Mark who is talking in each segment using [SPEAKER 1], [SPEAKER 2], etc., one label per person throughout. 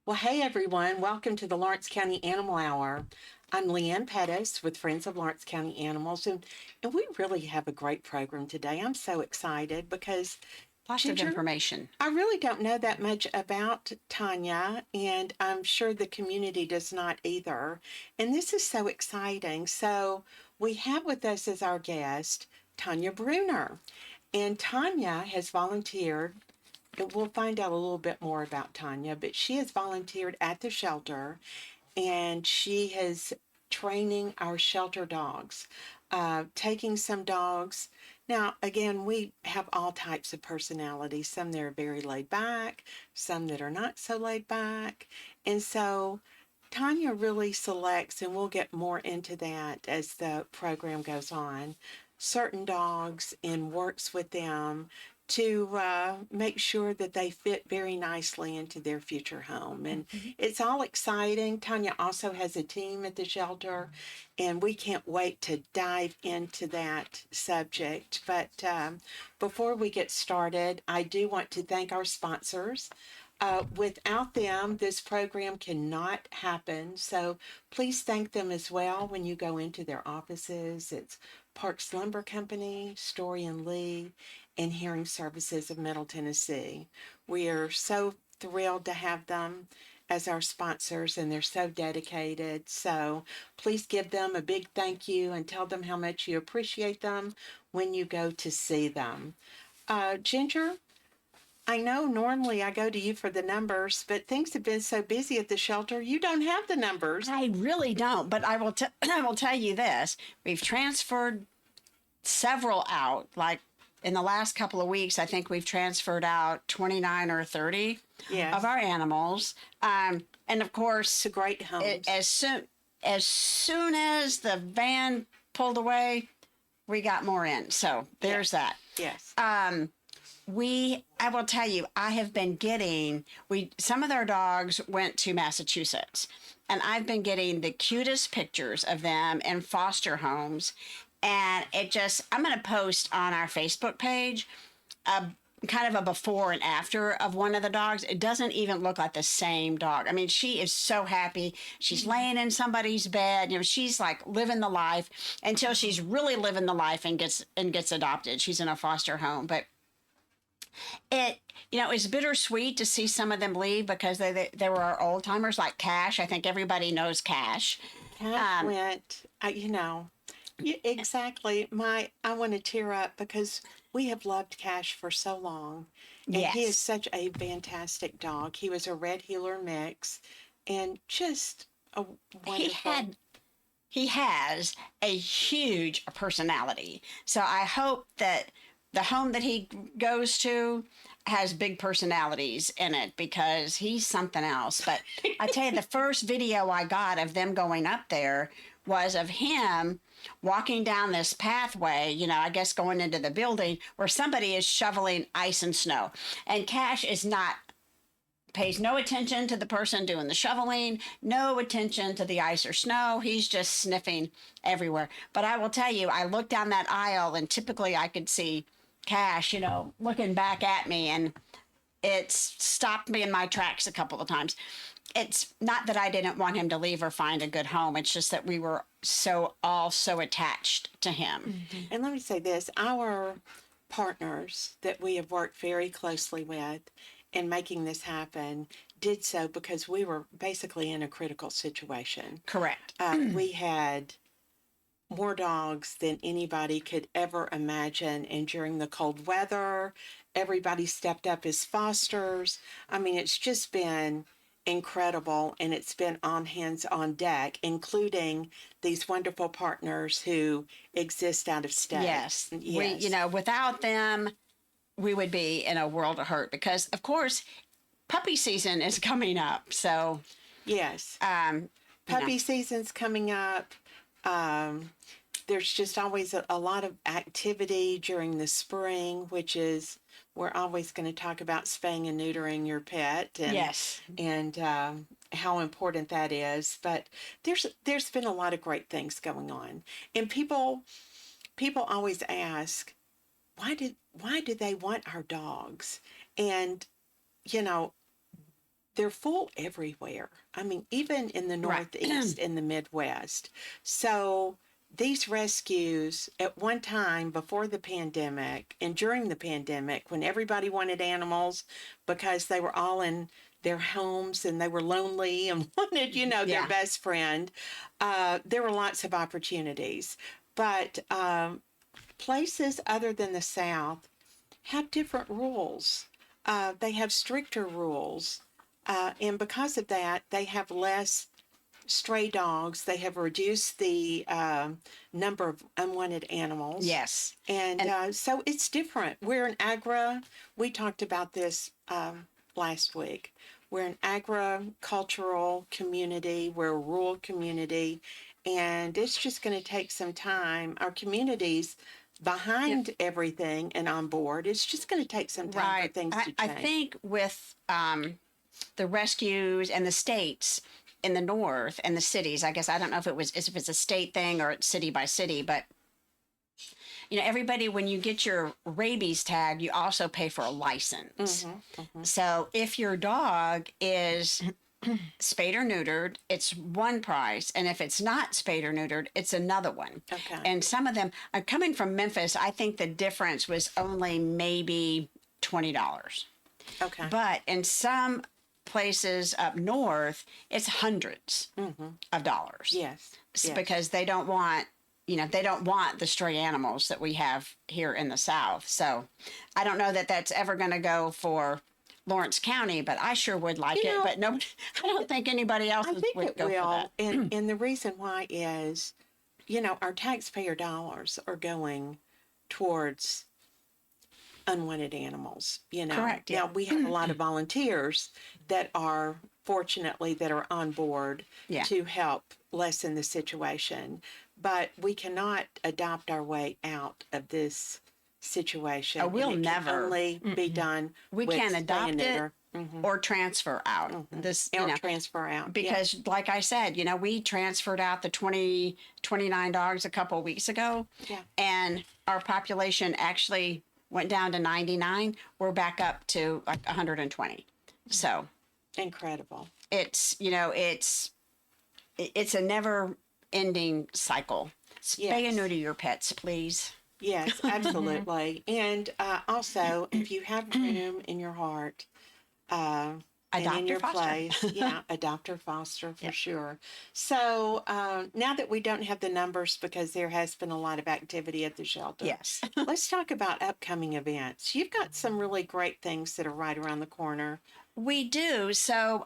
[SPEAKER 1] Well, hey everyone, welcome to the Lawrence County Animal Hour. I'm Leanne Pettis with Friends of Lawrence County Animals, and we really have a great program today. I'm so excited because
[SPEAKER 2] Lots of
[SPEAKER 1] Ginger,
[SPEAKER 2] information.
[SPEAKER 1] I really don't know that much about Tanya, and I'm sure the community does not either. And this is so exciting. So we have with us as our guest Tanya Bruner, and Tanya has volunteered. We'll find out a little bit more about Tanya, but she has volunteered at the shelter and she is training our shelter dogs, taking some dogs. Now, again, we have all types of personalities, some that are very laid back, some that are not so laid back. And so Tanya really selects, and we'll get more into that as the program goes on, certain dogs and works with them to make sure that they fit very nicely into their future home. And it's all exciting. Tanya also has a team at the shelter, and we can't wait to dive into that subject. But before we get started, I do want to thank our sponsors. Without them, this program cannot happen. So please thank them as well when you go into their offices. It's Parks Lumber Company, Story and Lee, and Hearing Services of Middle Tennessee. We are so thrilled to have them as our sponsors, and they're so dedicated. So please give them a big thank you and tell them how much you appreciate them when you go to see them. Ginger, I know normally I go to you for the numbers, but things have been so busy at the shelter, you don't have the numbers.
[SPEAKER 2] I really don't, but I will I will tell you this. We've transferred several out. Like in the last couple of weeks, I think we've transferred out 29 or 30
[SPEAKER 1] Yes.
[SPEAKER 2] of our animals. And of course,
[SPEAKER 1] To great homes.
[SPEAKER 2] as soon as the van pulled away, we got more in. So there's that.
[SPEAKER 1] Yes.
[SPEAKER 2] I will tell you, I have been getting, some of their dogs went to Massachusetts, and I've been getting the cutest pictures of them in foster homes. And I'm going to post on our Facebook page kind of a before and after of one of the dogs. It doesn't even look like the same dog. I mean, she is so happy. She's laying in somebody's bed. She's like living the life until she's really living the life and gets adopted. She's in a foster home, but it's bittersweet to see some of them leave because they were our old timers, like Cash. I think everybody knows Cash.
[SPEAKER 1] Cash went, exactly. I want to tear up because we have loved Cash for so long. And he is
[SPEAKER 2] Yes.
[SPEAKER 1] such a fantastic dog. He was a red heeler mix and just a
[SPEAKER 2] He
[SPEAKER 1] wonderful.
[SPEAKER 2] has a huge personality. So I hope that the home that he goes to has big personalities in it because he's something else. But I tell you, the first video I got of them going up there was of him walking down this pathway, I guess going into the building where somebody is shoveling ice and snow. And Cash pays no attention to the person doing the shoveling, no attention to the ice or snow. He's just sniffing everywhere. But I will tell you, I looked down that aisle and typically I could see Cash, looking back at me, and it's stopped me in my tracks a couple of times. It's not that I didn't want him to leave or find a good home. It's just that we were all so attached to him.
[SPEAKER 1] And let me say this, our partners that we have worked very closely with in making this happen did so because we were basically in a critical situation.
[SPEAKER 2] Correct.
[SPEAKER 1] We had more dogs than anybody could ever imagine. And during the cold weather, everybody stepped up as fosters. I mean, it's just been incredible, and it's been on hands on deck, including these wonderful partners who exist out of state.
[SPEAKER 2] Yes.
[SPEAKER 1] Yes.
[SPEAKER 2] Without them, we would be in a world of hurt because, of course, puppy season is coming up. So,
[SPEAKER 1] Yes.
[SPEAKER 2] um,
[SPEAKER 1] Puppy season's coming up. There's just always a lot of activity during the spring, which is we're always going to talk about spaying and neutering your pet, and
[SPEAKER 2] yes.
[SPEAKER 1] and how important that is. But there's been a lot of great things going on, and people always ask, why do they want our dogs? And you know they're full everywhere. I mean, even in the
[SPEAKER 2] Right.
[SPEAKER 1] Northeast and the Midwest. So these rescues at one time before the pandemic and during the pandemic, when everybody wanted animals because they were all in their homes and they were lonely and wanted, their
[SPEAKER 2] Yeah.
[SPEAKER 1] best friend, there were lots of opportunities. But places other than the South have different rules. They have stricter rules. And because of that, they have less stray dogs. They have reduced the number of unwanted animals.
[SPEAKER 2] Yes.
[SPEAKER 1] And, so it's different. We're an we talked about this last week. We're an agricultural community, we're a rural community, and it's just going to take some time. Our communities behind everything and on board, it's just going to take some time for things to change.
[SPEAKER 2] I think with the rescues and the states in the north and the cities, I guess I don't know if it's a state thing or it's city by city, but everybody, when you get your rabies tag, you also pay for a license. So if your dog is spayed or neutered, it's one price, and if it's not spayed or neutered, it's another one.
[SPEAKER 1] Okay.
[SPEAKER 2] And some of them, coming from Memphis, I think the difference was only maybe $20.
[SPEAKER 1] Okay.
[SPEAKER 2] But in some places up north, it's hundreds of dollars.
[SPEAKER 1] Yes.
[SPEAKER 2] Because they don't want the stray animals that we have here in the South. So I don't know that that's ever going to go for Lawrence County, but I sure would like it. But no, I don't think anybody else would go for that.
[SPEAKER 1] And the reason why is, our taxpayer dollars are going towards unwanted animals.
[SPEAKER 2] Correct. Yeah.
[SPEAKER 1] Now we have a lot of volunteers that are on board to help lessen the situation, but we cannot adopt our way out of this situation.
[SPEAKER 2] We'll never.
[SPEAKER 1] Can only be done.
[SPEAKER 2] We can't adopt it or transfer out.
[SPEAKER 1] Transfer out
[SPEAKER 2] because, like I said, we transferred out the 29 dogs a couple of weeks ago, and our population actually went down to 99. We're back up to like 120. So
[SPEAKER 1] incredible.
[SPEAKER 2] It's it's a never ending cycle. Spay and neuter your pets, please.
[SPEAKER 1] Yes, absolutely. And also, if you have room in your heart, and in your place, adopt or foster for sure. So now that we don't have the numbers because there has been a lot of activity at the shelter,
[SPEAKER 2] yes,
[SPEAKER 1] let's talk about upcoming events. You've got some really great things that are right around the corner.
[SPEAKER 2] We do. So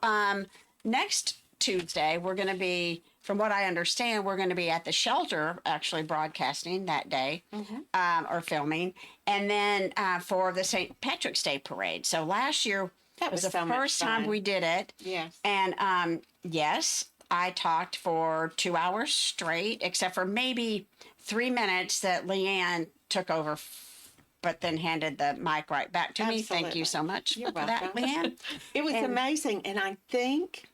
[SPEAKER 2] next Tuesday, we're going to be, from what I understand, we're going to be at the shelter actually broadcasting that day or filming. And then for the St. Patrick's Day parade. So last year was the first time we did it.
[SPEAKER 1] Yes.
[SPEAKER 2] And yes, I talked for 2 hours straight, except for maybe 3 minutes that Leanne took over, but then handed the mic right back to me. Thank you so much for that, Leanne.
[SPEAKER 1] It was amazing. And I think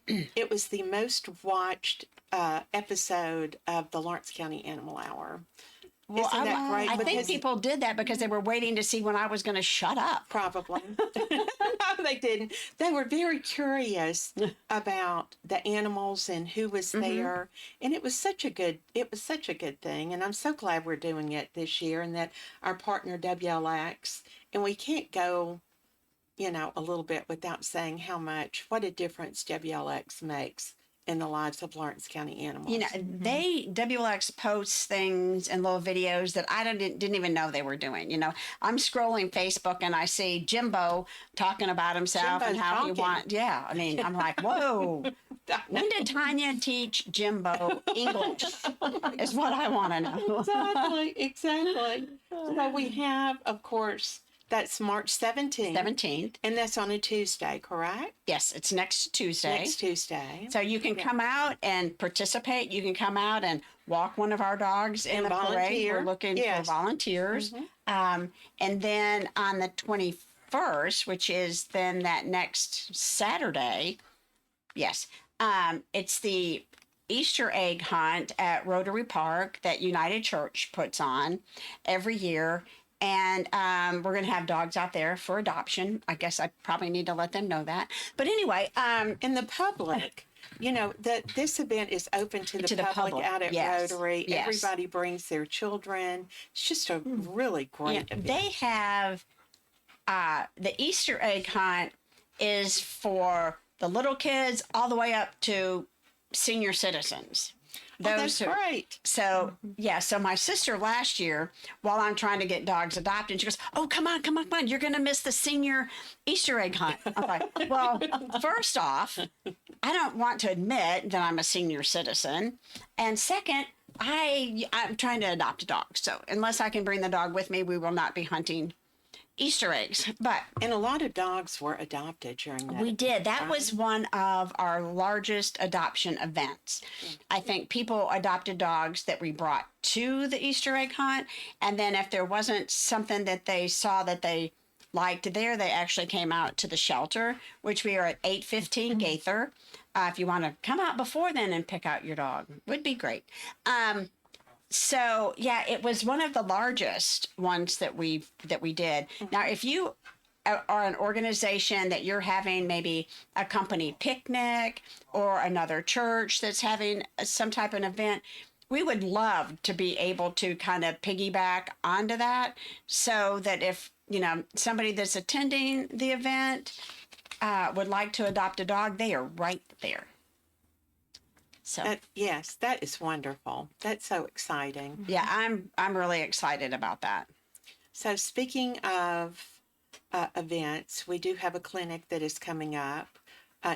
[SPEAKER 1] it was the most watched episode of the Lawrence County Animal Hour.
[SPEAKER 2] Well,
[SPEAKER 1] Isn't that great?
[SPEAKER 2] I think people did that because they were waiting to see when I was going to shut up.
[SPEAKER 1] Probably. No, they didn't. They were very curious about the animals and who was there. And it was such a good thing. And I'm so glad we're doing it this year and that our partner WLX, and we can't go, a little bit without saying what a difference WLX makes in the lives of Lawrence County animals.
[SPEAKER 2] WLX posts things and little videos that I didn't even know they were doing. I'm scrolling Facebook and I see Jimbo talking about himself and how he wants. Yeah, I mean, I'm like, whoa. When did Tanya teach Jimbo English? Is what I want to know.
[SPEAKER 1] Exactly. So we have, of course, that's March 17th. And that's on a Tuesday, correct?
[SPEAKER 2] Yes, it's next Tuesday. So you can come out and participate. You can come out and walk one of our dogs in the parade. We're looking for volunteers. And then on the 21st, which is then that next Saturday, it's the Easter egg hunt at Rotary Park that United Church puts on every year. And we're going to have dogs out there for adoption. I guess I probably need to let them know that. But anyway,
[SPEAKER 1] And the public, that this event is open to the public out at
[SPEAKER 2] yes,
[SPEAKER 1] Rotary.
[SPEAKER 2] yes.
[SPEAKER 1] Everybody brings their children. It's just a really great event.
[SPEAKER 2] They have the Easter egg hunt is for the little kids all the way up to senior citizens.
[SPEAKER 1] That's great.
[SPEAKER 2] So, yeah, so my sister last year, while I'm trying to get dogs adopted, she goes, "Oh, come on, come on, come on. You're going to miss the senior Easter egg hunt." I'm like, well, first off, I don't want to admit that I'm a senior citizen. And second, I'm trying to adopt a dog. So unless I can bring the dog with me, we will not be hunting Easter eggs.
[SPEAKER 1] And a lot of dogs were adopted during that.
[SPEAKER 2] We did. That was one of our largest adoption events. I think people adopted dogs that we brought to the Easter egg hunt. And then if there wasn't something that they saw that they liked there, they actually came out to the shelter, which we are at 815 Gaither. If you want to come out before then and pick out your dog, would be great. So yeah, it was one of the largest ones that we did. Now, if you are an organization that you're having maybe a company picnic or another church that's having some type of event, we would love to be able to kind of piggyback onto that, so that if somebody that's attending the event would like to adopt a dog, they are right there. So
[SPEAKER 1] yes, that is wonderful. That's so exciting.
[SPEAKER 2] Yeah, I'm really excited about that.
[SPEAKER 1] So speaking of events, we do have a clinic that is coming up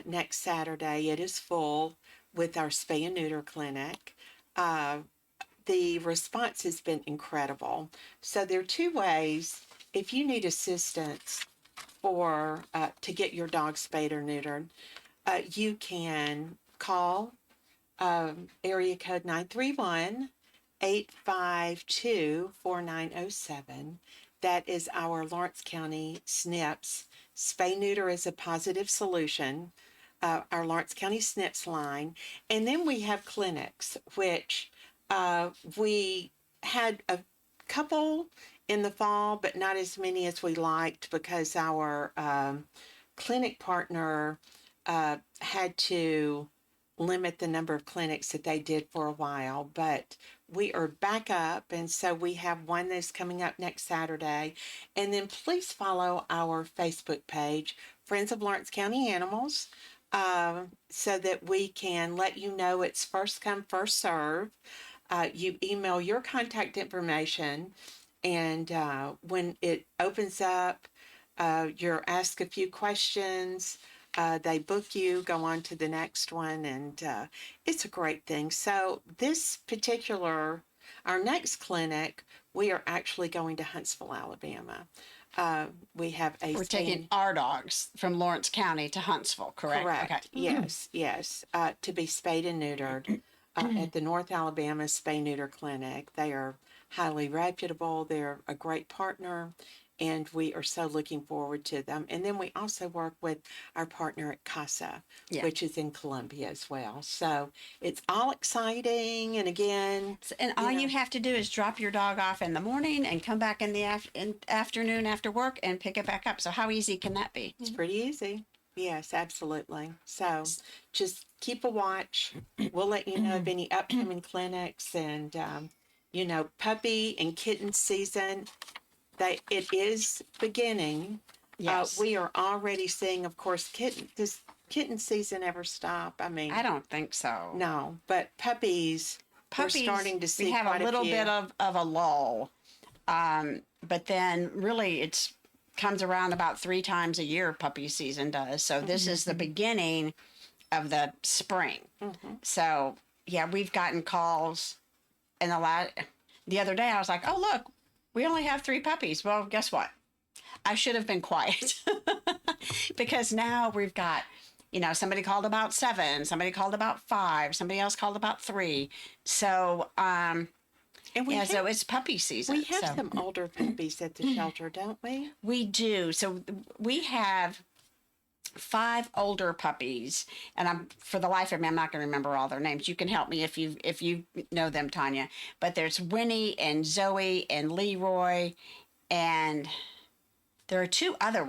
[SPEAKER 1] next Saturday. It is full with our spay and neuter clinic. The response has been incredible. So there are two ways. If you need assistance for to get your dog spayed or neutered, you can call area code 931-852-4907. That is our Lawrence County SNPs. Spay neuter is a positive solution. Our Lawrence County SNPs line. And then we have clinics, which we had a couple in the fall, but not as many as we liked, because our clinic partner had to limit the number of clinics that they did for a while. But we are back up, and so we have one that's coming up next Saturday. And then please follow our Facebook page, Friends of Lawrence County Animals, so that we can let you know it's first come, first serve. You email your contact information, and when it opens up, you're asked a few questions. They book you, go on to the next one, and it's a great thing. So our next clinic, we are actually going to Huntsville, Alabama. We're
[SPEAKER 2] taking our dogs from Lawrence County to Huntsville, correct?
[SPEAKER 1] Correct.
[SPEAKER 2] Okay.
[SPEAKER 1] Yes. To be spayed and neutered at the North Alabama Spay Neuter Clinic. They are highly reputable. They're a great partner, and we are so looking forward to them. And then we also work with our partner at CASA, which is in Columbia as well. So it's all exciting. And again,
[SPEAKER 2] all you have to do is drop your dog off in the morning and come back in the afternoon after work and pick it back up. So how easy can that be?
[SPEAKER 1] It's pretty easy. Yes, absolutely. So just keep a watch. We'll let you know of any upcoming clinics, and puppy and kitten season. It is beginning.
[SPEAKER 2] Yes.
[SPEAKER 1] We are already seeing, of course, does kitten season ever stop? I mean,
[SPEAKER 2] I don't think so.
[SPEAKER 1] No, but puppies, we're starting to see
[SPEAKER 2] we have
[SPEAKER 1] quite
[SPEAKER 2] a little
[SPEAKER 1] few.
[SPEAKER 2] bit of a lull. But then really it's comes around about 3 times a year, puppy season does. So this is the beginning of the spring. So yeah, we've gotten calls, and the other day I was like, oh, look, we only have 3 puppies. Well, guess what? I should have been quiet because now we've got, somebody called about 7, somebody called about 5, somebody else called about 3. So, so it's puppy season.
[SPEAKER 1] We have some older puppies at the shelter, don't we?
[SPEAKER 2] We do. So we have 5 older puppies, and for the life of me, I'm not going to remember all their names. You can help me if you know them, Tanya. But there's Winnie and Zoe and Leroy and there are two other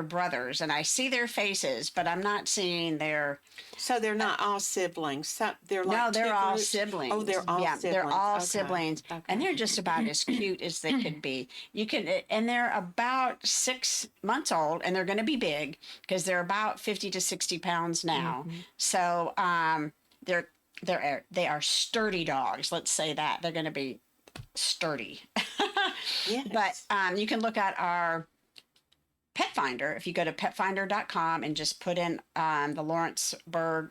[SPEAKER 2] brothers, and I see their faces, but I'm not seeing their.
[SPEAKER 1] So they're not all siblings. So they're like
[SPEAKER 2] No, they're
[SPEAKER 1] two
[SPEAKER 2] all
[SPEAKER 1] groups?
[SPEAKER 2] siblings.
[SPEAKER 1] Oh, they're all
[SPEAKER 2] Yeah,
[SPEAKER 1] siblings.
[SPEAKER 2] they're all
[SPEAKER 1] Okay.
[SPEAKER 2] siblings,
[SPEAKER 1] Okay.
[SPEAKER 2] and they're just about as cute as they could be. And they're about 6 months old, and they're going to be big because they're about 50 to 60 pounds now. So, they're they are sturdy dogs. Let's say that they're going to be sturdy.
[SPEAKER 1] Yes.
[SPEAKER 2] But you can look at our Pet Finder. If you go to petfinder.com and just put in the Lawrenceburg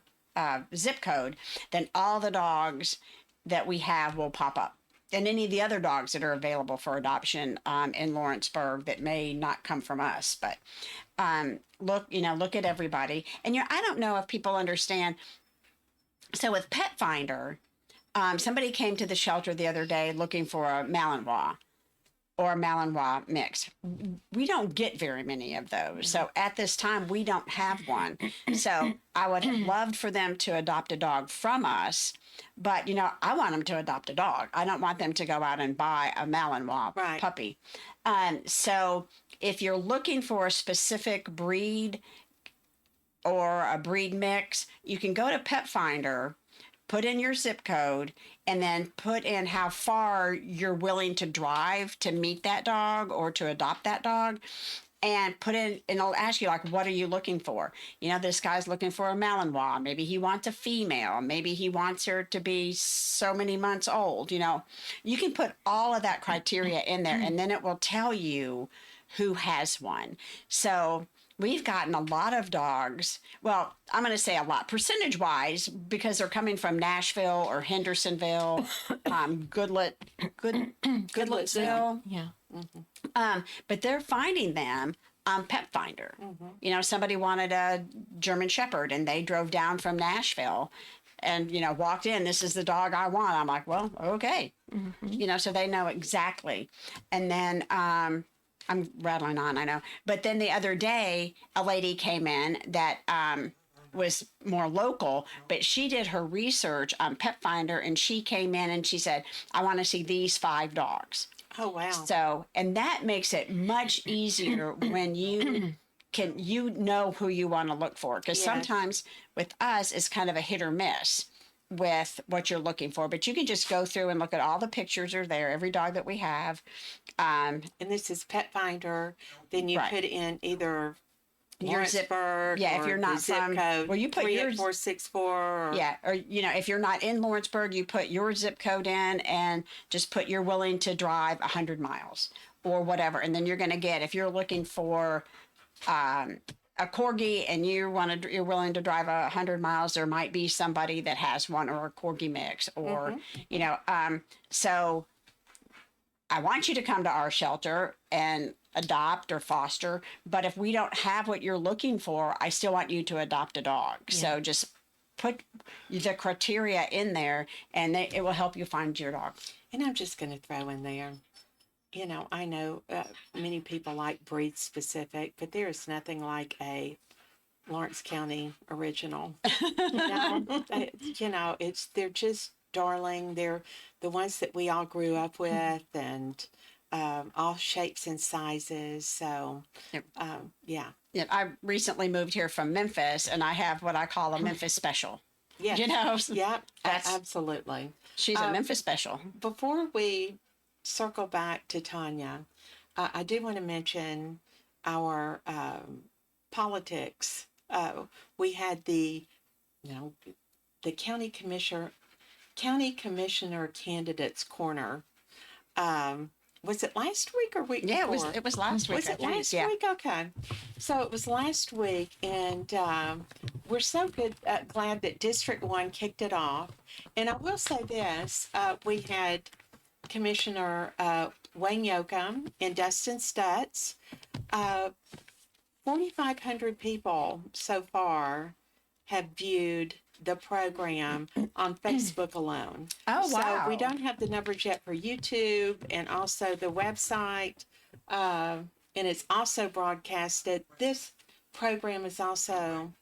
[SPEAKER 2] zip code, then all the dogs that we have will pop up. And any of the other dogs that are available for adoption in Lawrenceburg that may not come from us. But look at everybody. And I don't know if people understand. So with Pet Finder, somebody came to the shelter the other day looking for a Malinois or a Malinois mix. We don't get very many of those. So at this time, we don't have one. So I would have loved for them to adopt a dog from us. But, I want them to adopt a dog. I don't want them to go out and buy a Malinois puppy. So if you're looking for a specific breed or a breed mix, you can go to Pet Finder, put in your zip code, and then put in how far you're willing to drive to meet that dog or to adopt that dog, and put in, and it'll ask you, like, what are you looking for? This guy's looking for a Malinois. Maybe he wants a female. Maybe he wants her to be so many months old. You can put all of that criteria in there, and then it will tell you who has one. So we've gotten a lot of dogs. Well, I'm going to say a lot percentage wise because they're coming from Nashville or Hendersonville, Goodlettsville.
[SPEAKER 3] Yeah.
[SPEAKER 2] But they're finding them on Pet Finder. Somebody wanted a German Shepherd and they drove down from Nashville and, walked in. This is the dog I want. I'm like, well, okay. So they know exactly. And then, I'm rattling on, I know. But then the other day, a lady came in that was more local, but she did her research on Pet Finder, and she came in and she said, I want to see these 5 dogs.
[SPEAKER 1] Oh, wow.
[SPEAKER 2] So, and that makes it much easier when you know who you want to look for. Because sometimes with us, it's kind of a hit or miss with what you're looking for, but you can just go through and look at all the pictures are there, every dog that we have.
[SPEAKER 1] And this is Pet Finder. Then you put in either
[SPEAKER 2] your zip,
[SPEAKER 1] Lawrenceburg,
[SPEAKER 2] if you're not
[SPEAKER 1] zip
[SPEAKER 2] from,
[SPEAKER 1] code,
[SPEAKER 2] well, you put your
[SPEAKER 1] 464.
[SPEAKER 2] or if you're not in Lawrenceburg, you put your zip code in and just put you're willing to drive 100 miles or whatever, and then you're going to get, if you're looking for a corgi and you're willing to drive 100 miles, there might be somebody that has one or a corgi mix or so I want you to come to our shelter and adopt or foster, but if we don't have what you're looking for, I still want you to adopt a dog. So just put the criteria in there and it will help you find your dog.
[SPEAKER 1] And I'm just going to throw in there, I know many people like breed specific, but there is nothing like a Lawrence County original. They're just darling. They're the ones that we all grew up with, and all shapes and sizes. So, yeah.
[SPEAKER 2] I recently moved here from Memphis, and I have what I call a Memphis special.
[SPEAKER 1] Yeah. Yeah, absolutely.
[SPEAKER 2] She's a Memphis special.
[SPEAKER 1] Before we circle back to Tanya, I do want to mention our politics. We had the county commissioner candidates corner. Was it last week or week before?
[SPEAKER 2] Yeah, it was last week.
[SPEAKER 1] Was it last week? Okay. So it was last week, and we're so glad that District 1 kicked it off. And I will say this, we had Commissioner Wayne Yoakum and Dustin Stutz. 4,500 people so far have viewed the program on Facebook alone.
[SPEAKER 2] Oh, wow.
[SPEAKER 1] So we don't have the numbers yet for YouTube and also the website. And it's also broadcasted. This program is also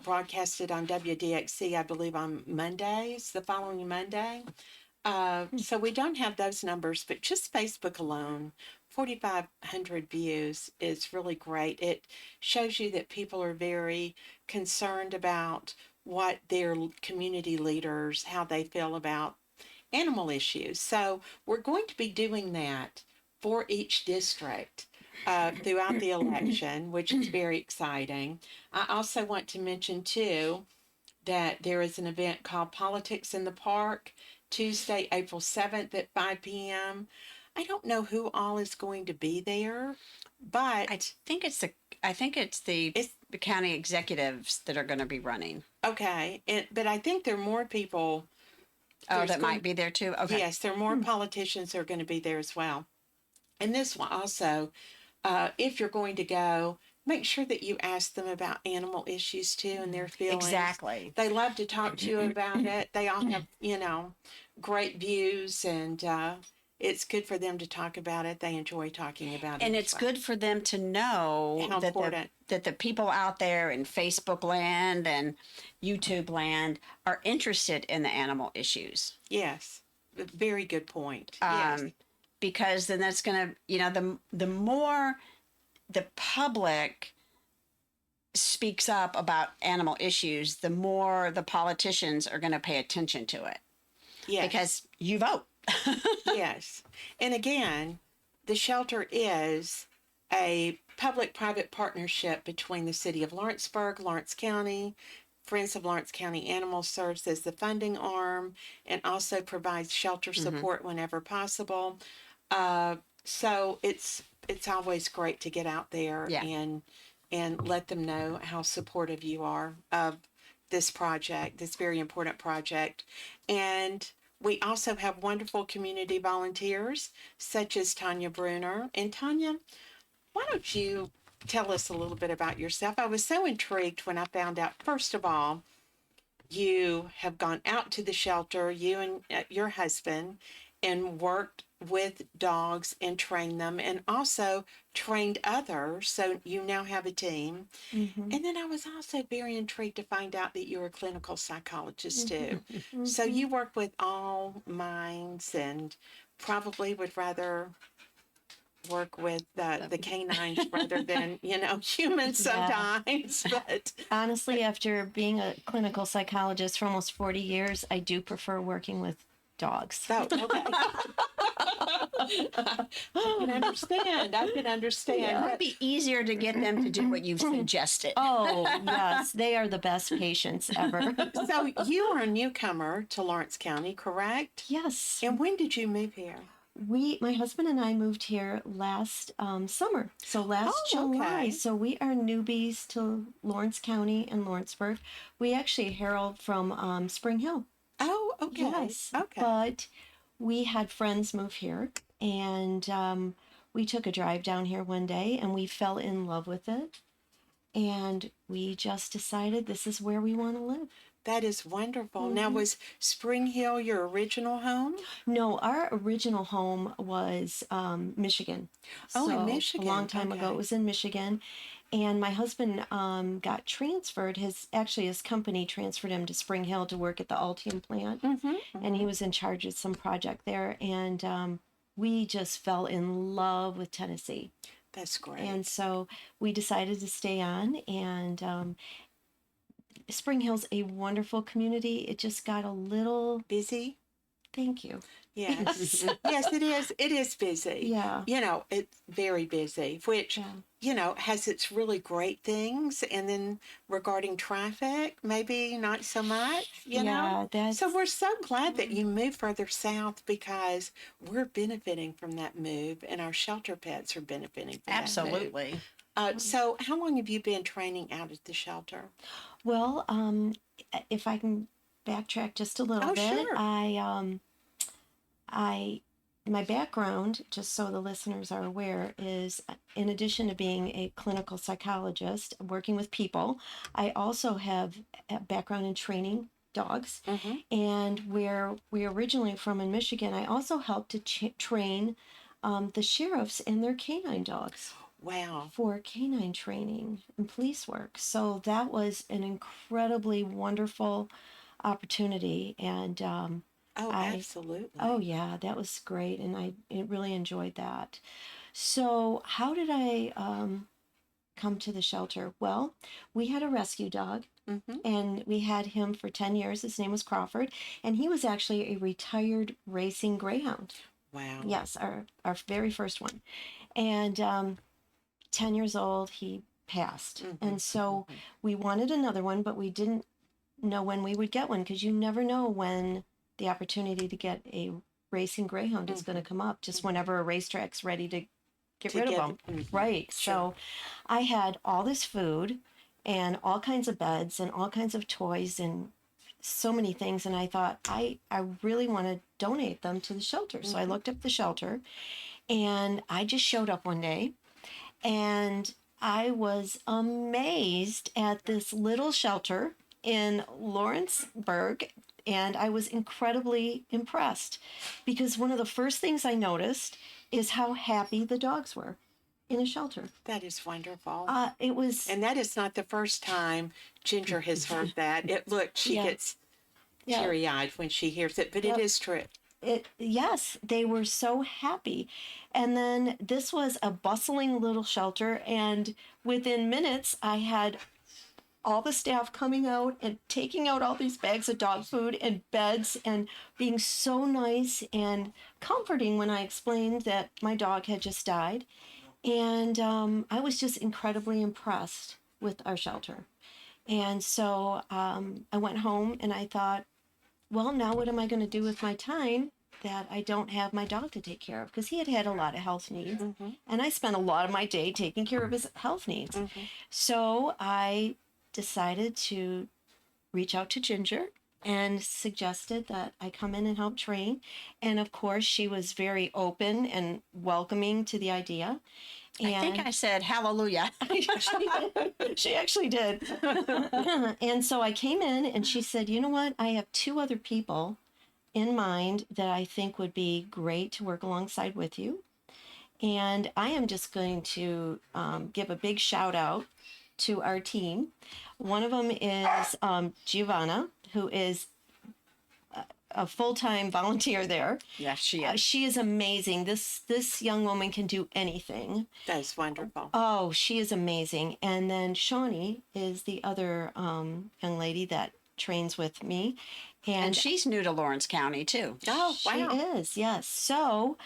[SPEAKER 1] broadcasted on WDXC, I believe, on Mondays, the following Monday. So we don't have those numbers, but just Facebook alone, 4,500 views is really great. It shows you that people are very concerned about what their community leaders, how they feel about animal issues. So we're going to be doing that for each district throughout the election, which is very exciting. I also want to mention, too, that there is an event called Politics in the Park, Tuesday, April 7th at 5 p.m. I don't know who all is going to be there, but
[SPEAKER 2] I think it's the
[SPEAKER 1] it's
[SPEAKER 2] county executives that are going to be running.
[SPEAKER 1] okay. But I think there are more people.
[SPEAKER 2] Oh,
[SPEAKER 1] There's
[SPEAKER 2] that
[SPEAKER 1] going,
[SPEAKER 2] might be there too. Okay.
[SPEAKER 1] yes, there are more politicians that are going to be there as well. And this will also, if you're going to go, make sure that you ask them about animal issues too and their feelings.
[SPEAKER 2] Exactly.
[SPEAKER 1] They love to talk to you about it. They all have, great views, and it's good for them to talk about it. They enjoy talking about it.
[SPEAKER 2] And
[SPEAKER 1] as
[SPEAKER 2] it's
[SPEAKER 1] well.
[SPEAKER 2] good for them to know
[SPEAKER 1] How
[SPEAKER 2] that
[SPEAKER 1] important.
[SPEAKER 2] the people out there in Facebook land and YouTube land are interested in the animal issues.
[SPEAKER 1] Yes, a very good point. Yes,
[SPEAKER 2] Because then that's going to, the more the public speaks up about animal issues, the more the politicians are going to pay attention to it.
[SPEAKER 1] yes,
[SPEAKER 2] Because you vote.
[SPEAKER 1] yes. And again, the shelter is a public-private partnership between the city of Lawrenceburg, Lawrence County, Friends of Lawrence County Animals serves as the funding arm and also provides shelter support whenever possible. Uh, so it's always great to get out there
[SPEAKER 2] Yeah.
[SPEAKER 1] and let them know how supportive you are of this project, this very important project. And we also have wonderful community volunteers such as Tanya Bruner. And Tanya, why don't you tell us a little bit about yourself? I was so intrigued when I found out, first of all, you have gone out to the shelter, you and your husband, and worked with dogs and trained them, and also trained others. So you now have a team.
[SPEAKER 3] Mm-hmm.
[SPEAKER 1] And then I was also very intrigued to find out that you're a clinical psychologist too. So you work with all minds and probably would rather work with the canines rather than humans sometimes. But
[SPEAKER 3] Honestly, after being a clinical psychologist for almost 40 years, I do prefer working with dogs.
[SPEAKER 1] so okay. I can understand. I can understand.
[SPEAKER 2] It would be easier to get them to do what you've suggested.
[SPEAKER 3] Oh, yes. They are the best patients ever.
[SPEAKER 1] So you are a newcomer to Lawrence County, correct?
[SPEAKER 3] Yes.
[SPEAKER 1] And when did you move here?
[SPEAKER 3] My husband and I moved here last summer. So last July.
[SPEAKER 1] Okay.
[SPEAKER 3] So we are newbies to Lawrence County and Lawrenceburg. We actually hailed from Spring Hill.
[SPEAKER 1] Oh, okay.
[SPEAKER 3] Yes.
[SPEAKER 1] Okay.
[SPEAKER 3] But we had friends move here, and we took a drive down here one day, and we fell in love with it. And we just decided this is where we want to live.
[SPEAKER 1] That is wonderful. Now, was Spring Hill your original home?
[SPEAKER 3] No, our original home was Michigan.
[SPEAKER 1] Oh, in
[SPEAKER 3] So,
[SPEAKER 1] Michigan.
[SPEAKER 3] A long time ago,
[SPEAKER 1] Okay.
[SPEAKER 3] it was in Michigan. And my husband got transferred. His company transferred him to Spring Hill to work at the Altium plant. And he was in charge of some project there. And we just fell in love with Tennessee.
[SPEAKER 1] That's great.
[SPEAKER 3] And so we decided to stay on. And Spring Hill's a wonderful community. It just got a little,
[SPEAKER 1] Busy?
[SPEAKER 3] thank you.
[SPEAKER 1] Yes. Yes, it is. It is busy.
[SPEAKER 3] Yeah.
[SPEAKER 1] It's very busy, which,
[SPEAKER 3] Yeah.
[SPEAKER 1] has its really great things. And then regarding traffic, maybe not so much,
[SPEAKER 3] Yeah, that's
[SPEAKER 1] So we're so glad that you moved further south because we're benefiting from that move and our shelter pets are benefiting from that move.
[SPEAKER 2] Absolutely.
[SPEAKER 1] So how long have you been training out at the shelter?
[SPEAKER 3] well. If I can backtrack just a little
[SPEAKER 1] Oh,
[SPEAKER 3] bit,
[SPEAKER 1] sure.
[SPEAKER 3] my background, just so the listeners are aware, is in addition to being a clinical psychologist working with people, I also have a background in training dogs.
[SPEAKER 1] Mm-hmm.
[SPEAKER 3] And where we originally from in Michigan, I also helped to train the sheriffs and their canine dogs
[SPEAKER 1] Wow.
[SPEAKER 3] for canine training and police work. So that was an incredibly wonderful opportunity. And
[SPEAKER 1] Oh,
[SPEAKER 3] I
[SPEAKER 1] absolutely.
[SPEAKER 3] Oh yeah, that was great, and I really enjoyed that. So, how did I come to the shelter? Well, we had a rescue dog,
[SPEAKER 1] Mm-hmm.
[SPEAKER 3] and we had him for 10 years. His name was Crawford, and he was actually a retired racing greyhound.
[SPEAKER 1] Wow.
[SPEAKER 3] Yes, our very first one. And 10 years old, he passed.
[SPEAKER 1] Mm-hmm.
[SPEAKER 3] And so
[SPEAKER 1] Mm-hmm.
[SPEAKER 3] we wanted another one, but we didn't know when we would get one because you never know when the opportunity to get a racing greyhound is going to
[SPEAKER 1] Mm-hmm.
[SPEAKER 3] come up, just whenever a racetrack's ready to get
[SPEAKER 1] To
[SPEAKER 3] rid of
[SPEAKER 1] get,
[SPEAKER 3] them.
[SPEAKER 1] mm-hmm.
[SPEAKER 3] Right.
[SPEAKER 1] Sure.
[SPEAKER 3] So I had all this food and all kinds of beds and all kinds of toys and so many things. And I thought, I really want to donate them to the shelter. So I
[SPEAKER 1] Mm-hmm.
[SPEAKER 3] looked up the shelter and I just showed up one day and I was amazed at this little shelter in Lawrenceburg. And I was incredibly impressed because one of the first things I noticed is how happy the dogs were in a shelter.
[SPEAKER 1] That is wonderful.
[SPEAKER 3] It was,
[SPEAKER 1] And that is not the first time Ginger has heard that. She
[SPEAKER 3] yeah,
[SPEAKER 1] gets
[SPEAKER 3] yeah,
[SPEAKER 1] teary eyed when she hears it, but it
[SPEAKER 3] yep.
[SPEAKER 1] is true.
[SPEAKER 3] Yes, they were so happy. And then this was a bustling little shelter, and within minutes, I had all the staff coming out and taking out all these bags of dog food and beds and being so nice and comforting when I explained that my dog had just died. And I was just incredibly impressed with our shelter. And so I went home and I thought, well, now what am I going to do with my time that I don't have my dog to take care of? Because he had had a lot of health needs.
[SPEAKER 1] Mm-hmm.
[SPEAKER 3] And I spent a lot of my day taking care of his health needs.
[SPEAKER 1] Mm-hmm.
[SPEAKER 3] So I decided to reach out to Ginger and suggested that I come in and help train. And of course, she was very open and welcoming to the idea.
[SPEAKER 2] I think I said hallelujah.
[SPEAKER 3] She actually did. And so I came in and she said, you know what? I have two other people in mind that I think would be great to work alongside with you. And I am just going to give a big shout out to our team. One of them is Giovanna, who is a full-time volunteer there.
[SPEAKER 2] Yes, she is.
[SPEAKER 3] She is amazing. This young woman can do anything.
[SPEAKER 1] That is wonderful.
[SPEAKER 3] Oh, she is amazing. And then Shawnee is the other young lady that trains with me.
[SPEAKER 2] And she's new to Lawrence County, too.
[SPEAKER 1] Oh, wow.
[SPEAKER 3] She is, yes. So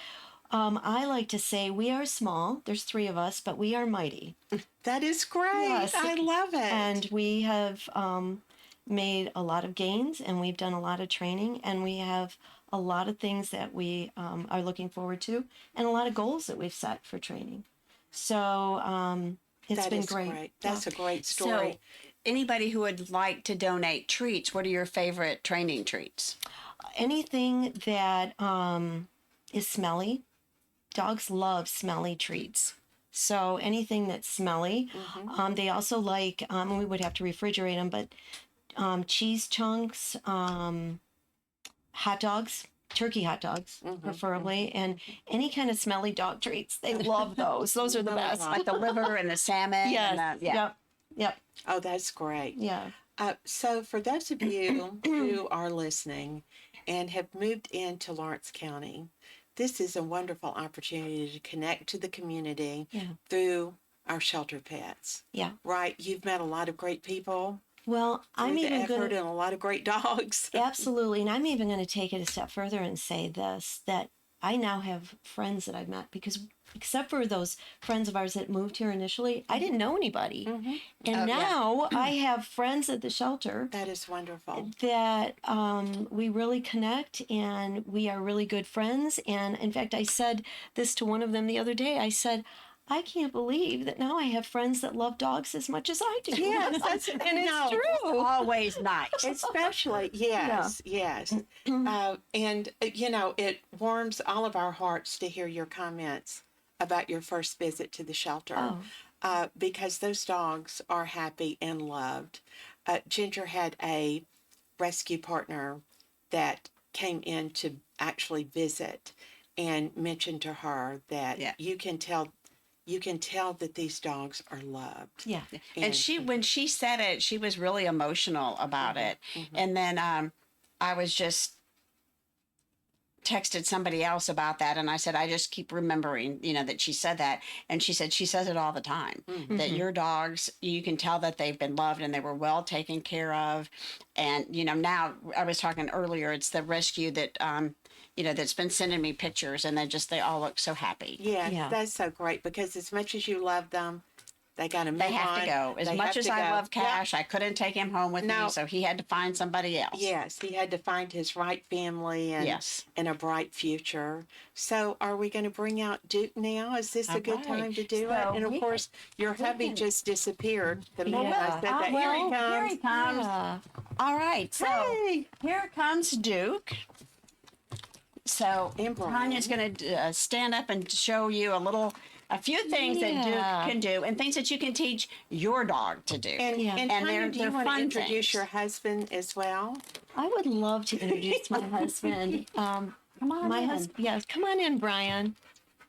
[SPEAKER 3] I like to say we are small. There's three of us, but we are mighty.
[SPEAKER 1] That is great.
[SPEAKER 3] Yes.
[SPEAKER 1] I love it.
[SPEAKER 3] And we have made a lot of gains and we've done a lot of training and we have a lot of things that we are looking forward to and a lot of goals that we've set for training. So it's been great.
[SPEAKER 1] That's a great
[SPEAKER 2] So,
[SPEAKER 1] story.
[SPEAKER 2] anybody who would like to donate treats, what are your favorite training treats?
[SPEAKER 3] Anything that is smelly. Dogs love smelly treats. So anything that's smelly.
[SPEAKER 1] Mm-hmm.
[SPEAKER 3] They also like, we would have to refrigerate them, but cheese chunks, hot dogs, turkey hot dogs,
[SPEAKER 1] Mm-hmm.
[SPEAKER 3] preferably, and any kind of smelly dog treats. They love those. Those are the best.
[SPEAKER 2] Like the liver and the salmon?
[SPEAKER 3] Yes.
[SPEAKER 2] And the, yeah.
[SPEAKER 3] Yep. Yep.
[SPEAKER 1] Oh, that's great.
[SPEAKER 3] Yeah.
[SPEAKER 1] So, for those of you who are listening and have moved into Lawrence County, this is a wonderful opportunity to connect to the community
[SPEAKER 3] Yeah.
[SPEAKER 1] through our shelter pets.
[SPEAKER 3] Yeah.
[SPEAKER 1] Right? You've met a lot of great people.
[SPEAKER 3] Well, I'm
[SPEAKER 1] through the
[SPEAKER 3] even
[SPEAKER 1] effort
[SPEAKER 3] going to
[SPEAKER 1] and a lot of great dogs.
[SPEAKER 3] absolutely, and I'm even going to take it a step further and say this that I now have friends that I've met because except for those friends of ours that moved here initially, I didn't know anybody.
[SPEAKER 1] Mm-hmm.
[SPEAKER 3] And
[SPEAKER 2] Oh, yeah.
[SPEAKER 3] now I have friends at the shelter
[SPEAKER 1] That is wonderful.
[SPEAKER 3] that we really connect and we are really good friends. And in fact, I said this to one of them the other day. I said, I can't believe that now I have friends that love dogs as much as I do.
[SPEAKER 1] Yes, that's
[SPEAKER 3] and it's
[SPEAKER 2] No,
[SPEAKER 3] true.
[SPEAKER 2] always nice.
[SPEAKER 1] Especially, yes, yes. And, it warms all of our hearts to hear your comments about your first visit to the shelter because those dogs are happy and loved. Ginger had a rescue partner that came in to actually visit and mentioned to her that
[SPEAKER 2] Yeah.
[SPEAKER 1] you can tell that these dogs are loved.
[SPEAKER 3] Yeah.
[SPEAKER 2] And when she said it, she was really emotional about it.
[SPEAKER 1] Mhm.
[SPEAKER 2] And then I was just texted somebody else about that, and I said, I just keep remembering, that she said that. And she said she says it all the time, that your dogs, you can tell that they've been loved and they were well taken care of. And, now I was talking earlier, it's the rescue that, that's been sending me pictures, and they all look so happy.
[SPEAKER 1] Yeah,
[SPEAKER 3] Yeah.
[SPEAKER 1] that's so great because as much as you love them, they got to move on.
[SPEAKER 2] They have to go. As
[SPEAKER 1] They
[SPEAKER 2] much
[SPEAKER 1] have
[SPEAKER 2] as
[SPEAKER 1] to
[SPEAKER 2] I
[SPEAKER 1] go.
[SPEAKER 2] love Cash, I couldn't take him home with
[SPEAKER 1] No.
[SPEAKER 2] me, so he had to find somebody else.
[SPEAKER 1] Yes, he had to find his right family and
[SPEAKER 2] Yes.
[SPEAKER 1] and a bright future. So, are we going to bring out Duke now? Is this a good
[SPEAKER 2] Okay.
[SPEAKER 1] time to do
[SPEAKER 2] So
[SPEAKER 1] it? And of
[SPEAKER 2] we
[SPEAKER 1] course, your hubby
[SPEAKER 2] can-
[SPEAKER 1] just disappeared. The minute
[SPEAKER 3] Yeah.
[SPEAKER 1] I said that, here he
[SPEAKER 2] Well, here he
[SPEAKER 1] comes.
[SPEAKER 2] comes.
[SPEAKER 3] Yeah.
[SPEAKER 2] All right, so
[SPEAKER 1] Hey,
[SPEAKER 2] here comes Duke. So
[SPEAKER 1] And Brian.
[SPEAKER 2] Tanya's going to stand up and show you a few things that Duke
[SPEAKER 3] Yeah.
[SPEAKER 2] can do, and things that you can teach your dog to do.
[SPEAKER 1] and
[SPEAKER 3] Yeah.
[SPEAKER 1] and,
[SPEAKER 2] And
[SPEAKER 1] Tanya,
[SPEAKER 2] they're-
[SPEAKER 1] do you
[SPEAKER 2] they're
[SPEAKER 1] want to
[SPEAKER 2] fun
[SPEAKER 1] introduce
[SPEAKER 2] things.
[SPEAKER 1] your husband as well?
[SPEAKER 3] I would love to introduce my husband.
[SPEAKER 2] Come on,
[SPEAKER 3] My
[SPEAKER 2] in.
[SPEAKER 3] husband, yes, come on in, Brian.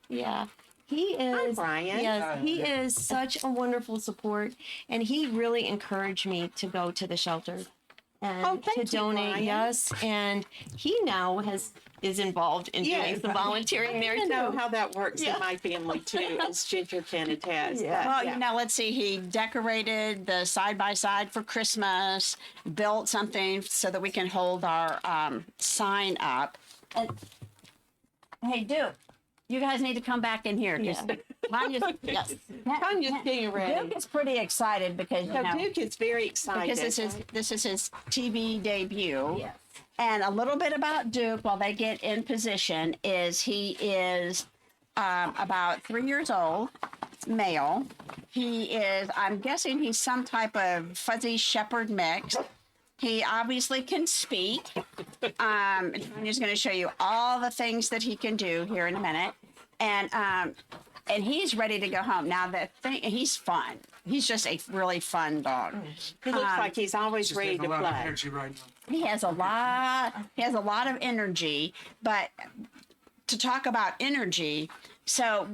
[SPEAKER 3] Yeah, he is.
[SPEAKER 1] Brian.
[SPEAKER 3] Yes, he is such a wonderful support, and he really encouraged me to go to the shelter and
[SPEAKER 1] Oh, thank
[SPEAKER 3] to
[SPEAKER 1] you,
[SPEAKER 3] donate.
[SPEAKER 1] Brian.
[SPEAKER 3] Yes, and he now is involved in
[SPEAKER 1] Yes.
[SPEAKER 3] doing some volunteering there
[SPEAKER 1] I
[SPEAKER 3] too.
[SPEAKER 1] know how that works
[SPEAKER 3] Yeah.
[SPEAKER 1] in my family too, as Ginger can attest.
[SPEAKER 3] Yeah.
[SPEAKER 1] But,
[SPEAKER 2] Well, let's see. He decorated the side by side for Christmas, built something so that we can hold our sign up. And hey, Duke, you guys need to come back in here. 'Cause
[SPEAKER 3] Yeah.
[SPEAKER 2] Tanya's, yes.
[SPEAKER 1] Tanya's getting ready.
[SPEAKER 2] Duke is pretty excited because
[SPEAKER 1] So Duke is very excited.
[SPEAKER 2] because this is his TV debut.
[SPEAKER 3] Yes.
[SPEAKER 2] And a little bit about Duke while they get in position is he is about 3 years old, male. He is, I'm guessing he's some type of fuzzy shepherd mix. He obviously can speak. Tanya's going to show you all the things that he can do here in a minute. And he's ready to go home. Now, he's fun. He's just a really fun dog.
[SPEAKER 1] He looks like he's always
[SPEAKER 4] Just
[SPEAKER 1] ready
[SPEAKER 4] getting
[SPEAKER 1] to
[SPEAKER 4] a lot of
[SPEAKER 1] play.
[SPEAKER 4] energy right now.
[SPEAKER 2] He has a lot of energy, but to talk about energy, so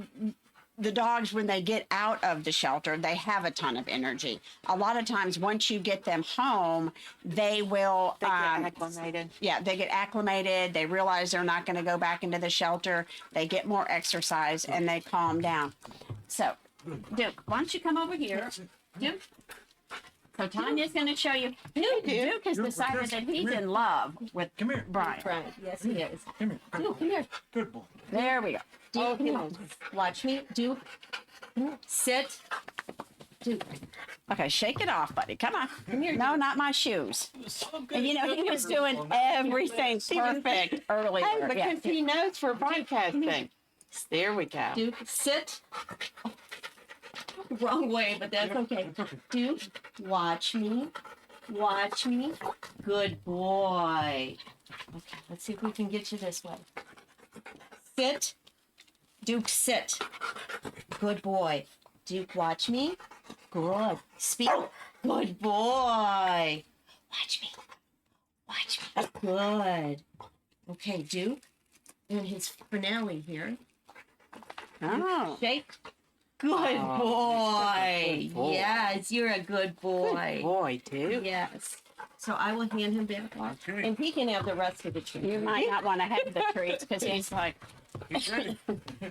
[SPEAKER 2] the dogs, when they get out of the shelter, they have a ton of energy. A lot of times, once you get them home, they will.
[SPEAKER 1] They get acclimated.
[SPEAKER 2] Yeah, they get acclimated. They realize they're not going to go back into the shelter. They get more exercise and they calm down. So, Duke, why don't you come over here? Duke. So Tanya's going to show you. Duke has decided that he's in love with
[SPEAKER 4] Come here.
[SPEAKER 2] Brian.
[SPEAKER 3] Brian. Yes, he is.
[SPEAKER 4] Come here.
[SPEAKER 3] Duke, come here.
[SPEAKER 4] Good boy.
[SPEAKER 2] There we go.
[SPEAKER 3] Duke, come on. Watch me. Duke, sit. Duke.
[SPEAKER 2] Okay, shake it off, buddy. Come on.
[SPEAKER 3] here,
[SPEAKER 2] No, not my shoes. And he was doing everything perfect earlier.
[SPEAKER 1] Hey, because
[SPEAKER 2] Yeah.
[SPEAKER 1] he knows for broadcasting. There we go.
[SPEAKER 3] Duke, sit. Wrong way, but that's okay. Duke, watch me. Watch me. Good boy. Okay, let's see if we can get you this way. Sit. Duke, sit. Good boy. Duke, watch me. Good. Speak. Good boy. Watch me. Watch me. Good. Okay, Duke. And his finale here.
[SPEAKER 2] Oh.
[SPEAKER 3] Shake. Good boy.
[SPEAKER 1] boy.
[SPEAKER 3] Yes, you're a good boy.
[SPEAKER 1] Boy, Duke.
[SPEAKER 3] Yes. So I will hand him back off,
[SPEAKER 4] Okay.
[SPEAKER 3] and he can have the rest of the treat.
[SPEAKER 2] You might not want to have the treats because he's like,
[SPEAKER 4] He's ready.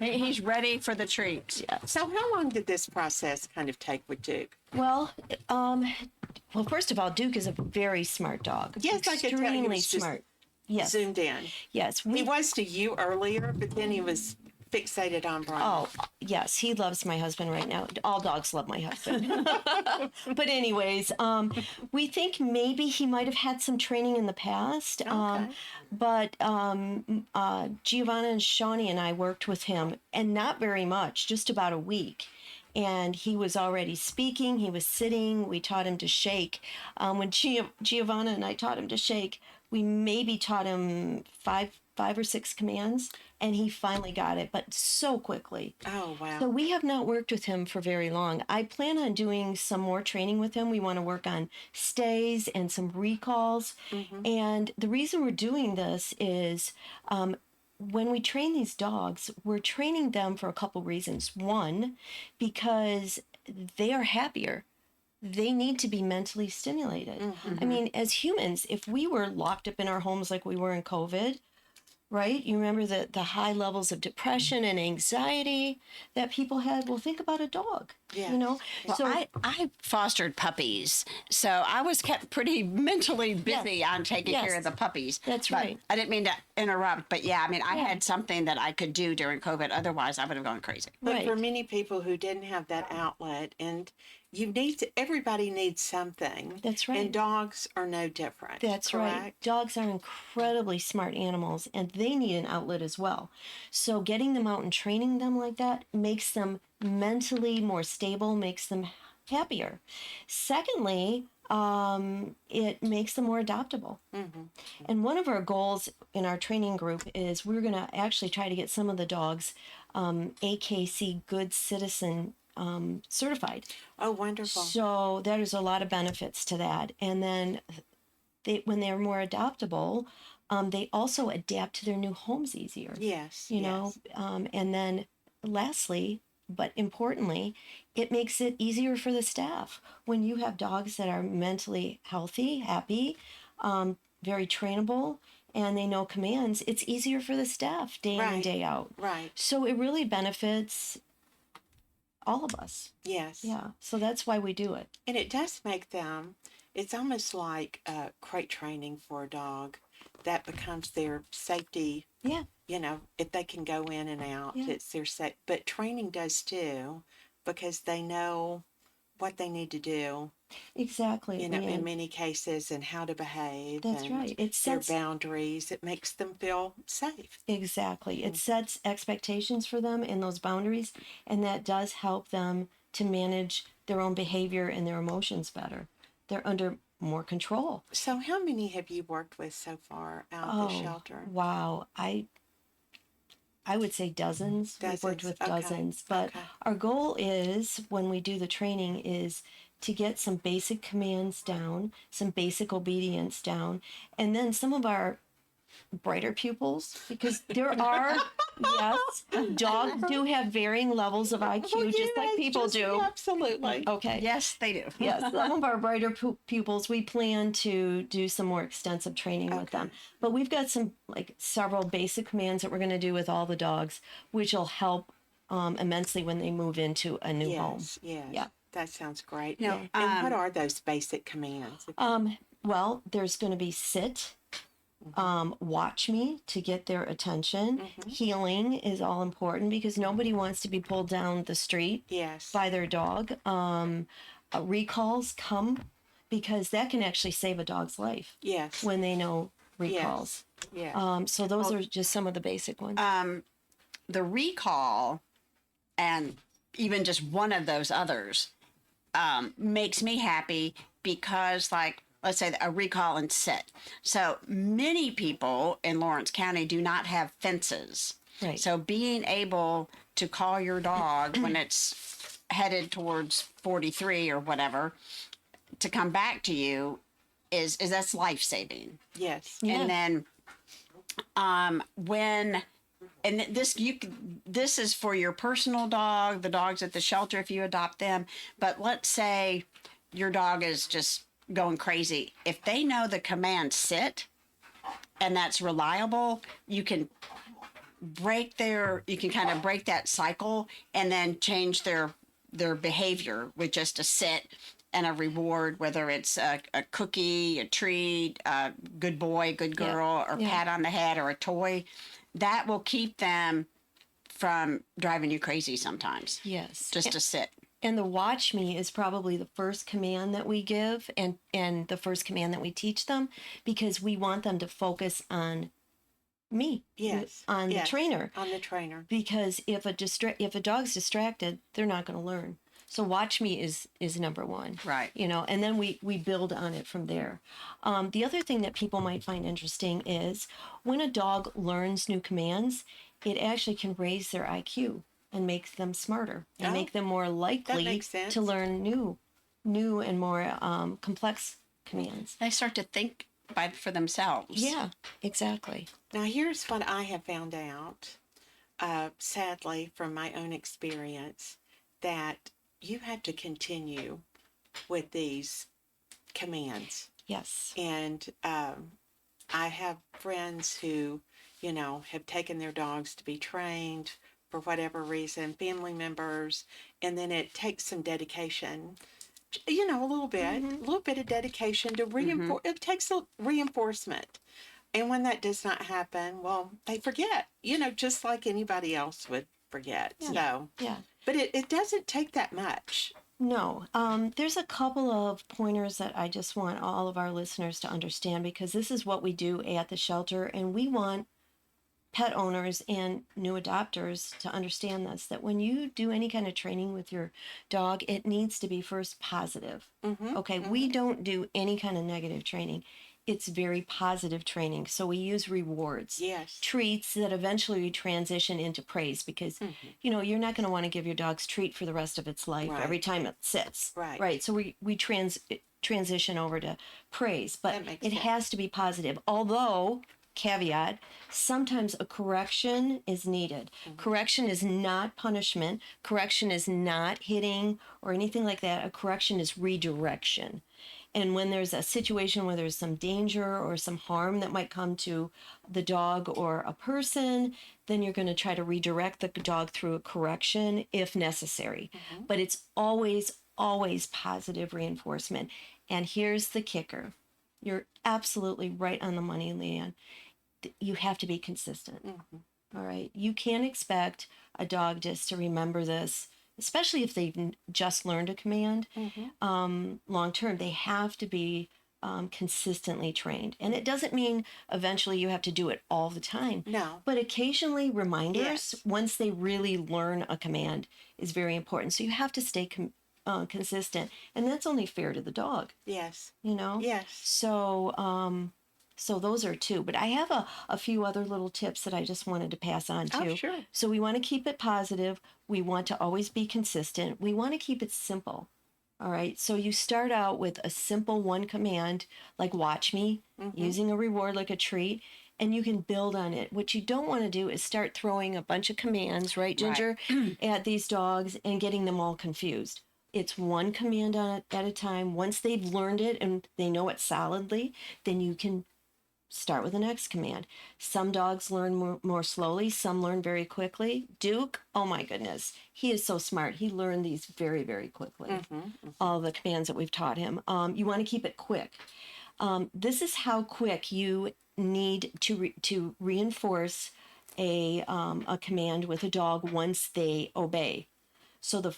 [SPEAKER 2] he's ready for the treats.
[SPEAKER 3] Yeah.
[SPEAKER 1] So how long did this process kind of take with Duke?
[SPEAKER 3] Well, first of all, Duke is a very smart dog.
[SPEAKER 1] Yes, I could tell he
[SPEAKER 3] extremely
[SPEAKER 1] was just
[SPEAKER 3] smart. Yes,
[SPEAKER 1] Zoomed in.
[SPEAKER 3] yes.
[SPEAKER 1] He was to you earlier, but then he was fixated on Brian.
[SPEAKER 3] Oh, yes, he loves my husband right now. All dogs love my husband. But anyways, we think maybe he might have had some training in the past.
[SPEAKER 1] Okay.
[SPEAKER 3] But Giovanna and Shawnee and I worked with him, and not very much, just about a week. And he was already speaking. He was sitting. We taught him to shake. When Giovanna and I taught him to shake, we maybe taught him five or six commands, and he finally got it, but so quickly.
[SPEAKER 1] Oh, wow.
[SPEAKER 3] So we have not worked with him for very long. I plan on doing some more training with him. We want to work on stays and some recalls. And the reason we're doing this is when we train these dogs, we're training them for a couple reasons. One, because they are happier. They need to be mentally stimulated. I mean, as humans, if we were locked up in our homes like we were in COVID, right? You remember the high levels of depression and anxiety that people had. Well, think about a dog,
[SPEAKER 1] Yes.
[SPEAKER 3] you know?
[SPEAKER 2] Well,
[SPEAKER 3] So,
[SPEAKER 2] I fostered puppies, so I was kept pretty mentally busy on taking care of
[SPEAKER 3] Yes.
[SPEAKER 2] the puppies.
[SPEAKER 3] That's
[SPEAKER 2] But
[SPEAKER 3] right.
[SPEAKER 2] I didn't mean to interrupt, but yeah, I mean, I
[SPEAKER 3] Yeah.
[SPEAKER 2] had something that I could do during COVID. Otherwise, I would have gone crazy.
[SPEAKER 1] But
[SPEAKER 3] right.
[SPEAKER 1] for many people who didn't have that outlet, and everybody needs something.
[SPEAKER 3] That's right.
[SPEAKER 1] And dogs are no different.
[SPEAKER 3] That's right.
[SPEAKER 1] correct?
[SPEAKER 3] Dogs are incredibly smart animals and they need an outlet as well. So getting them out and training them like that makes them mentally more stable, makes them happier. Secondly, it makes them more adoptable.
[SPEAKER 1] Mm-hmm.
[SPEAKER 3] And one of our goals in our training group is we're going to actually try to get some of the dogs AKC Good Citizen certified.
[SPEAKER 1] Oh, wonderful.
[SPEAKER 3] So there's a lot of benefits to that. And then when they're more adoptable, they also adapt to their new homes easier.
[SPEAKER 1] Yes.
[SPEAKER 3] You know, and then lastly, but importantly, it makes it easier for the staff. When you have dogs that are mentally healthy, happy, very trainable, and they know commands, it's easier for the staff day in and
[SPEAKER 1] Right.
[SPEAKER 3] day out.
[SPEAKER 1] Right.
[SPEAKER 3] So it really benefits all of us.
[SPEAKER 1] Yes.
[SPEAKER 3] Yeah. So that's why we do it.
[SPEAKER 1] And it does make them, it's almost like crate training for a dog that becomes their safety.
[SPEAKER 3] Yeah.
[SPEAKER 1] If they can go in and out,
[SPEAKER 3] Yeah.
[SPEAKER 1] it's their safe. But training does too, because they know what they need to do,
[SPEAKER 3] Exactly.
[SPEAKER 1] in
[SPEAKER 3] And
[SPEAKER 1] many cases, and how to behave.
[SPEAKER 3] that's
[SPEAKER 1] and
[SPEAKER 3] right. It
[SPEAKER 1] their
[SPEAKER 3] sets
[SPEAKER 1] boundaries. It makes them feel safe.
[SPEAKER 3] exactly. It sets expectations for them and those boundaries, and that does help them to manage their own behavior and their emotions better. They're under more control.
[SPEAKER 1] So, how many have you worked with so far out of the shelter?
[SPEAKER 3] Wow. I would say dozens. We've worked
[SPEAKER 1] Dozens.
[SPEAKER 3] with
[SPEAKER 1] Okay.
[SPEAKER 3] dozens, but
[SPEAKER 1] Okay.
[SPEAKER 3] our goal is when we do the training is to get some basic commands down, some basic obedience down, and then some of our brighter pupils, because there are, yes, dogs do have varying levels of IQ, just like people do.
[SPEAKER 1] Absolutely.
[SPEAKER 3] Okay.
[SPEAKER 2] Yes, they do.
[SPEAKER 3] Yes, some of our brighter pupils, we plan to do some more extensive training with them. But we've got several basic commands that we're going to do with all the dogs, which will help immensely when they move into a new home.
[SPEAKER 1] Yes. Yes.
[SPEAKER 3] Yeah.
[SPEAKER 1] That sounds great.
[SPEAKER 2] No,
[SPEAKER 1] And what are those basic commands?
[SPEAKER 3] Well, there's going to be sit, watch me to get their attention. Healing is all important because nobody wants to be pulled down the street
[SPEAKER 1] Yes.
[SPEAKER 3] by their dog. Recalls come because that can actually save a dog's life
[SPEAKER 1] Yes.
[SPEAKER 3] when they know recalls.
[SPEAKER 1] Yes.
[SPEAKER 3] So those are just some of the basic ones.
[SPEAKER 2] The recall, and even just one of those others, makes me happy because, like, let's say a recall and sit. So many people in Lawrence County do not have fences.
[SPEAKER 3] Right.
[SPEAKER 2] So being able to call your dog when it's headed towards 43 or whatever to come back to you is that's life saving.
[SPEAKER 1] Yes.
[SPEAKER 3] Yeah.
[SPEAKER 2] And then this is for your personal dog, the dogs at the shelter if you adopt them. But let's say your dog is just going crazy. If they know the command sit and that's reliable, you can kind of break that cycle and then change their behavior with just a sit and a reward, whether it's a cookie, a treat, a good boy, good girl, or pat on the head, or a toy. That will keep them from driving you crazy sometimes.
[SPEAKER 3] Yes.
[SPEAKER 2] Just to sit.
[SPEAKER 3] And the watch me is probably the first command that we give and the first command that we teach them because we want them to focus on me.
[SPEAKER 1] Yes.
[SPEAKER 3] On the trainer.
[SPEAKER 1] On the trainer.
[SPEAKER 3] Because if a dog's distracted, they're not going to learn. So watch me is number one.
[SPEAKER 2] Right.
[SPEAKER 3] And then we build on it from there. The other thing that people might find interesting is when a dog learns new commands, it actually can raise their IQ and make them smarter and make them more likely
[SPEAKER 1] makes sense.
[SPEAKER 3] to learn new and more complex commands.
[SPEAKER 2] They start to think for themselves.
[SPEAKER 3] Yeah, exactly.
[SPEAKER 1] Now, here's what I have found out, sadly, from my own experience, that you have to continue with these commands.
[SPEAKER 3] Yes.
[SPEAKER 1] And I have friends who have taken their dogs to be trained for whatever reason, family members, and then it takes some dedication, a little bit of dedication to reinforce. It takes a reinforcement. And when that does not happen, well, they forget, just like anybody else would forget.
[SPEAKER 3] Yeah.
[SPEAKER 1] So,
[SPEAKER 3] Yeah.
[SPEAKER 1] but it doesn't take that much.
[SPEAKER 3] No, there's a couple of pointers that I just want all of our listeners to understand, because this is what we do at the shelter, and we want pet owners and new adopters to understand this, that when you do any kind of training with your dog, it needs to be first positive. Okay, we don't do any kind of negative training. It's very positive training. So we use rewards,
[SPEAKER 1] Yes.
[SPEAKER 3] treats that eventually transition into praise, because you're not going to want to give your dog's treat for the rest of its life
[SPEAKER 1] Right.
[SPEAKER 3] every time it sits.
[SPEAKER 1] Right.
[SPEAKER 3] So we transition over to praise, but
[SPEAKER 1] That makes
[SPEAKER 3] it
[SPEAKER 1] sense.
[SPEAKER 3] has to be positive. Although, caveat, sometimes a correction is needed. Correction is not punishment. Correction is not hitting or anything like that. A correction is redirection. And when there's a situation where there's some danger or some harm that might come to the dog or a person, then you're going to try to redirect the dog through a correction if necessary. But it's always, always positive reinforcement. And here's the kicker. You're absolutely right on the money, Leanne. You have to be consistent. All right. You can't expect a dog just to remember this, especially if they've just learned a command long term. They have to be consistently trained. And it doesn't mean eventually you have to do it all the time.
[SPEAKER 1] No.
[SPEAKER 3] But occasionally reminders,
[SPEAKER 1] Yes.
[SPEAKER 3] once they really learn a command, is very important. So you have to stay consistent. And that's only fair to the dog,
[SPEAKER 1] Yes.
[SPEAKER 3] Yes. So those are two. But I have a few other little tips that I just wanted to pass on too.
[SPEAKER 1] Oh, sure.
[SPEAKER 3] So we want to keep it positive. We want to always be consistent. We want to keep it simple. All right. So you start out with a simple one command, like watch me, using a reward like a treat, and you can build on it. What you don't want to do is start throwing a bunch of commands, right, Ginger, at these dogs and getting them all confused. It's one command at a time. Once they've learned it and they know it solidly, then you can start with the next command. Some dogs learn more slowly. Some learn very quickly. Duke, oh my goodness, he is so smart. He learned these very, very quickly. All the commands that we've taught him. You want to keep it quick. This is how quick you need to reinforce a command with a dog once they obey. So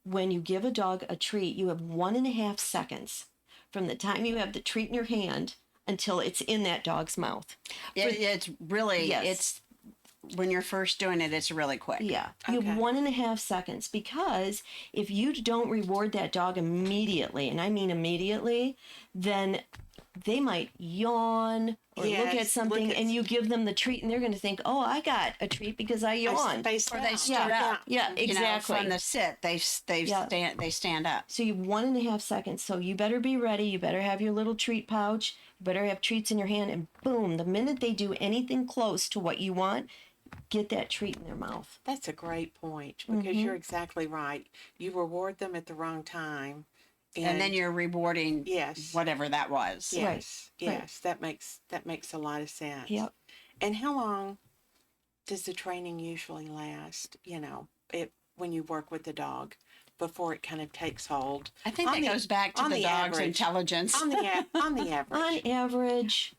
[SPEAKER 3] when you give a dog a treat, you have 1.5 seconds from the time you have the treat in your hand until it's in that dog's mouth.
[SPEAKER 2] It's really,
[SPEAKER 3] Yes.
[SPEAKER 2] it's when you're first doing it, it's really quick.
[SPEAKER 3] Yeah. You have 1.5 seconds, because if you don't reward that dog immediately, and I mean immediately, then they might yawn or look at something, and you give them the treat and they're going to think, oh, I got a treat because I yawned.
[SPEAKER 2] Or they stood up.
[SPEAKER 3] Yeah, exactly.
[SPEAKER 2] From the sit, they stand up.
[SPEAKER 3] So you have 1.5 seconds. So you better be ready. You better have your little treat pouch. You better have treats in your hand. And boom, the minute they do anything close to what you want, get that treat in their mouth.
[SPEAKER 1] That's a great point, because you're exactly right. You reward them at the wrong time.
[SPEAKER 2] And then you're rewarding whatever that was.
[SPEAKER 1] Yes.
[SPEAKER 3] Right.
[SPEAKER 1] Yes. That makes a lot of sense.
[SPEAKER 3] Yep.
[SPEAKER 1] And how long does the training usually last? When you work with the dog, before it kind of takes hold.
[SPEAKER 2] I think that goes back to the dog's intelligence.
[SPEAKER 1] On the average.
[SPEAKER 3] On average,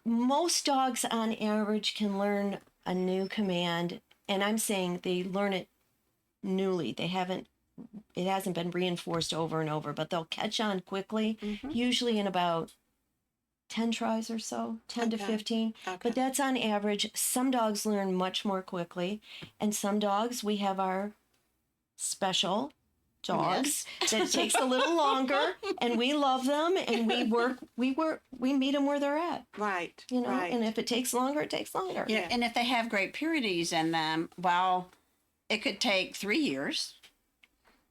[SPEAKER 3] most dogs on average can learn a new command, and I'm saying they learn it newly. It hasn't been reinforced over and over, but they'll catch on quickly, usually in about 10 tries or so, 10 to 15. But that's on average. Some dogs learn much more quickly, and some dogs, we have our special dogs that takes a little longer, and we love them, and we meet them where they're at.
[SPEAKER 1] Right.
[SPEAKER 3] Right. And if it takes longer, it takes longer.
[SPEAKER 2] Yeah. And if they have Great Pyrenees in them, well, it could take 3 years.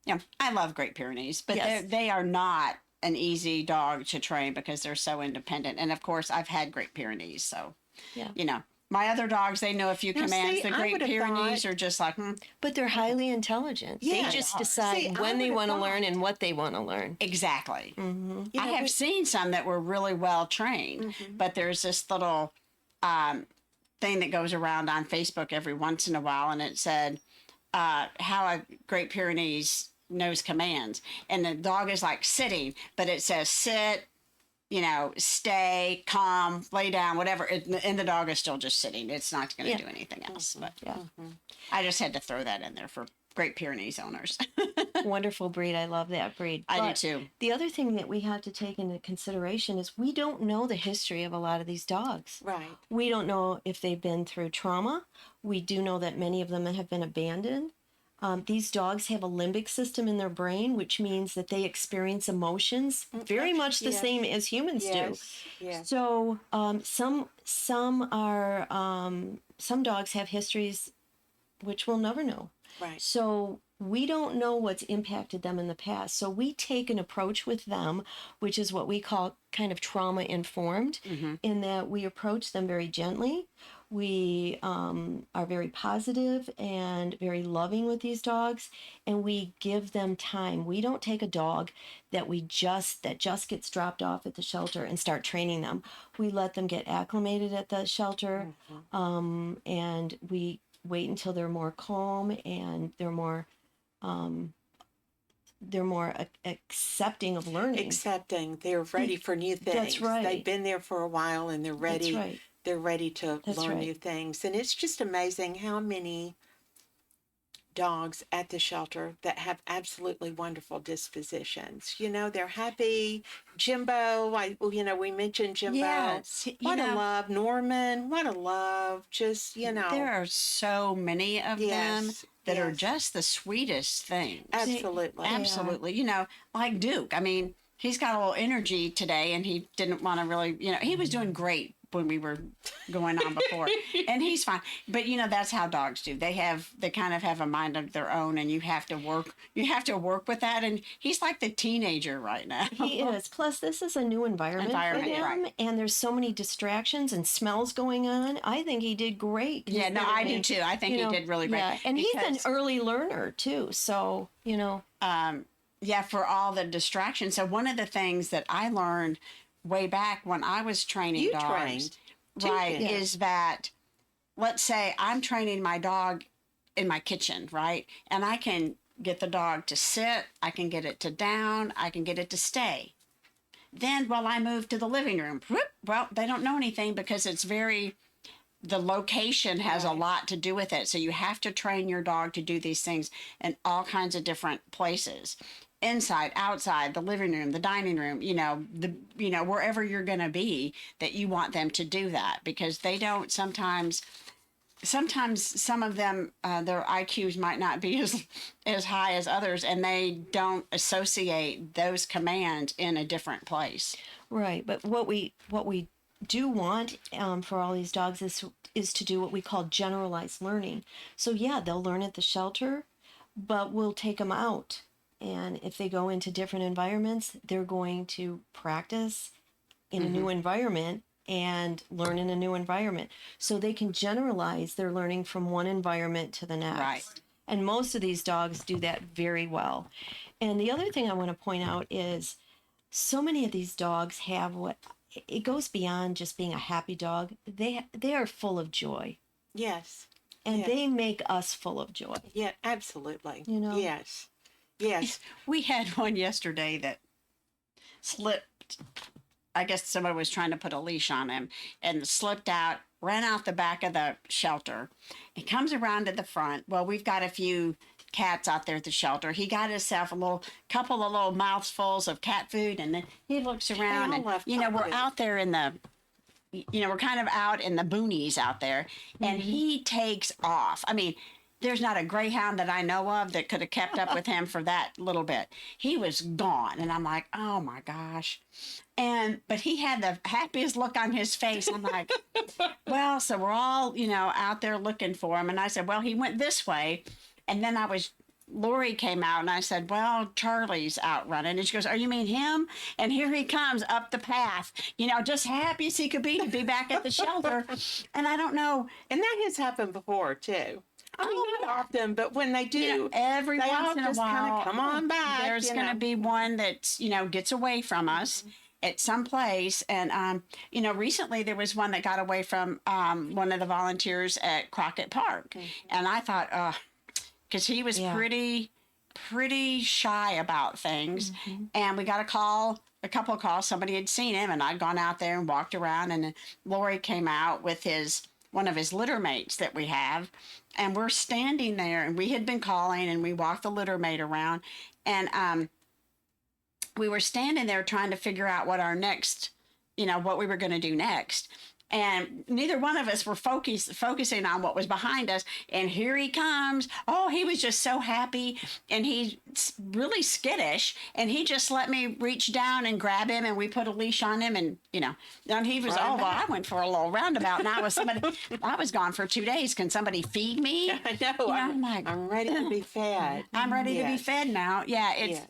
[SPEAKER 2] Yeah, I love Great Pyrenees, but they are not an easy dog to train because they're so independent. And of course, I've had Great Pyrenees, so my other dogs, they know a few commands. The Great Pyrenees are just like,
[SPEAKER 3] But they're highly intelligent.
[SPEAKER 1] Yeah,
[SPEAKER 3] they just decide when they want to learn and what they want to learn.
[SPEAKER 2] Exactly. I have seen some that were really well trained, but there's this little thing that goes around on Facebook every once in a while, and it said, how a Great Pyrenees knows commands. And the dog is like sitting, but it says sit, stay, calm, lay down, whatever. And the dog is still just sitting. It's not going to do anything else. But I just had to throw that in there for Great Pyrenees owners.
[SPEAKER 3] Wonderful breed. I love that breed.
[SPEAKER 2] I do too.
[SPEAKER 3] The other thing that we have to take into consideration is we don't know the history of a lot of these dogs.
[SPEAKER 1] Right.
[SPEAKER 3] We don't know if they've been through trauma. We do know that many of them have been abandoned. These dogs have a limbic system in their brain, which means that they experience emotions very much the same as humans do.
[SPEAKER 1] Yes.
[SPEAKER 3] So some dogs have histories which we'll never know.
[SPEAKER 1] Right.
[SPEAKER 3] So we don't know what's impacted them in the past. So we take an approach with them, which is what we call kind of trauma informed, in that we approach them very gently. We are very positive and very loving with these dogs, and we give them time. We don't take a dog that just gets dropped off at the shelter and start training them. We let them get acclimated at the shelter, and we wait until they're more calm and they're more accepting of learning.
[SPEAKER 1] Accepting. They're ready for new things.
[SPEAKER 3] That's right.
[SPEAKER 1] They've been there for a while and they're ready.
[SPEAKER 3] That's right.
[SPEAKER 1] They're ready to
[SPEAKER 3] That's
[SPEAKER 1] learn
[SPEAKER 3] right.
[SPEAKER 1] new things. And it's just amazing how many dogs at the shelter that have absolutely wonderful dispositions. They're happy. Jimbo, we mentioned Jimbo.
[SPEAKER 2] Yes,
[SPEAKER 1] What a love. Norman, what a love. Just,
[SPEAKER 2] There are so many of them that are
[SPEAKER 1] yes.
[SPEAKER 2] just the sweetest things.
[SPEAKER 1] Absolutely.
[SPEAKER 2] Absolutely. Like Duke. I mean, he's got a little energy today and he didn't want to really, he was doing great when we were going on before and he's fine. But that's how dogs do. They kind of have a mind of their own and you have to work with that. And he's like the teenager right now.
[SPEAKER 3] He is. Plus, this is a new environment for him,
[SPEAKER 2] right.
[SPEAKER 3] and there's so many distractions and smells going on. I think he did great.
[SPEAKER 2] Yeah, no, I do too. I think he did really great.
[SPEAKER 3] Yeah, and he's an early learner too. So
[SPEAKER 2] for all the distractions. So one of the things that I learned way back when I was training dogs, right, is that, let's say I'm training my dog in my kitchen, right? And I can get the dog to sit, I can get it to down, I can get it to stay. Then while I move to the living room, well, they don't know anything because the location has a lot to do with it. So you have to train your dog to do these things in all kinds of different places. Inside, outside, the living room, the dining room, wherever you're going to be, that you want them to do that, because they don't sometimes some of them, their IQs might not be as high as others, and they don't associate those commands in a different place.
[SPEAKER 3] right. But what we do want for all these dogs is to do what we call generalized learning. So they'll learn at the shelter, but we'll take them out. And if they go into different environments, they're going to practice in a new environment and learn in a new environment. So they can generalize their learning from one environment to the next.
[SPEAKER 2] Right.
[SPEAKER 3] And most of these dogs do that very well. And the other thing I want to point out is so many of these dogs have it goes beyond just being a happy dog. They are full of joy.
[SPEAKER 1] Yes.
[SPEAKER 3] And they make us full of joy.
[SPEAKER 1] Yeah, absolutely. Yes. Yes.
[SPEAKER 2] We had one yesterday that slipped. I guess somebody was trying to put a leash on him and slipped out, ran out the back of the shelter. He comes around to the front. Well, we've got a few cats out there at the shelter. He got himself a couple of little mouthfuls of cat food, and then he looks around and, we're out there in the, we're kind of out in the boonies out there, and he takes off. I mean, there's not a greyhound that I know of that could have kept up with him for that little bit. He was gone. And I'm like, oh my gosh. But he had the happiest look on his face. I'm like, well, so we're all, out there looking for him. And I said, well, he went this way. And then Lori came out and I said, well, Charlie's out running. And she goes, oh, you mean him? And here he comes up the path, just happy as he could be to be back at the shelter. And I don't know.
[SPEAKER 1] And that has happened before too. I mean, not often, but when they do,
[SPEAKER 2] every
[SPEAKER 1] they
[SPEAKER 2] once
[SPEAKER 1] all
[SPEAKER 2] in a
[SPEAKER 1] just
[SPEAKER 2] while,
[SPEAKER 1] kind of come on back.
[SPEAKER 2] There's going to be one that, gets away from us. at some place. And, recently there was one that got away from one of the volunteers at Crockett Park. And I thought, because he was
[SPEAKER 3] Yeah.
[SPEAKER 2] pretty shy about things. And we got a couple of calls. Somebody had seen him, and I'd gone out there and walked around, and Lori came out with one of his litter mates that we have, and we're standing there, and we had been calling, and we walked the litter mate around, and we were standing there trying to figure out what our next, what we were going to do next. And neither one of us were focusing on what was behind us. And here he comes. Oh, he was just so happy. And he's really skittish. And he just let me reach down and grab him. And we put a leash on him. And, and he was, I went for a little roundabout. And I was gone for 2 days. Can somebody feed me?
[SPEAKER 1] I know. I'm ready to be fed.
[SPEAKER 2] I'm ready to be fed now. Yeah, it's...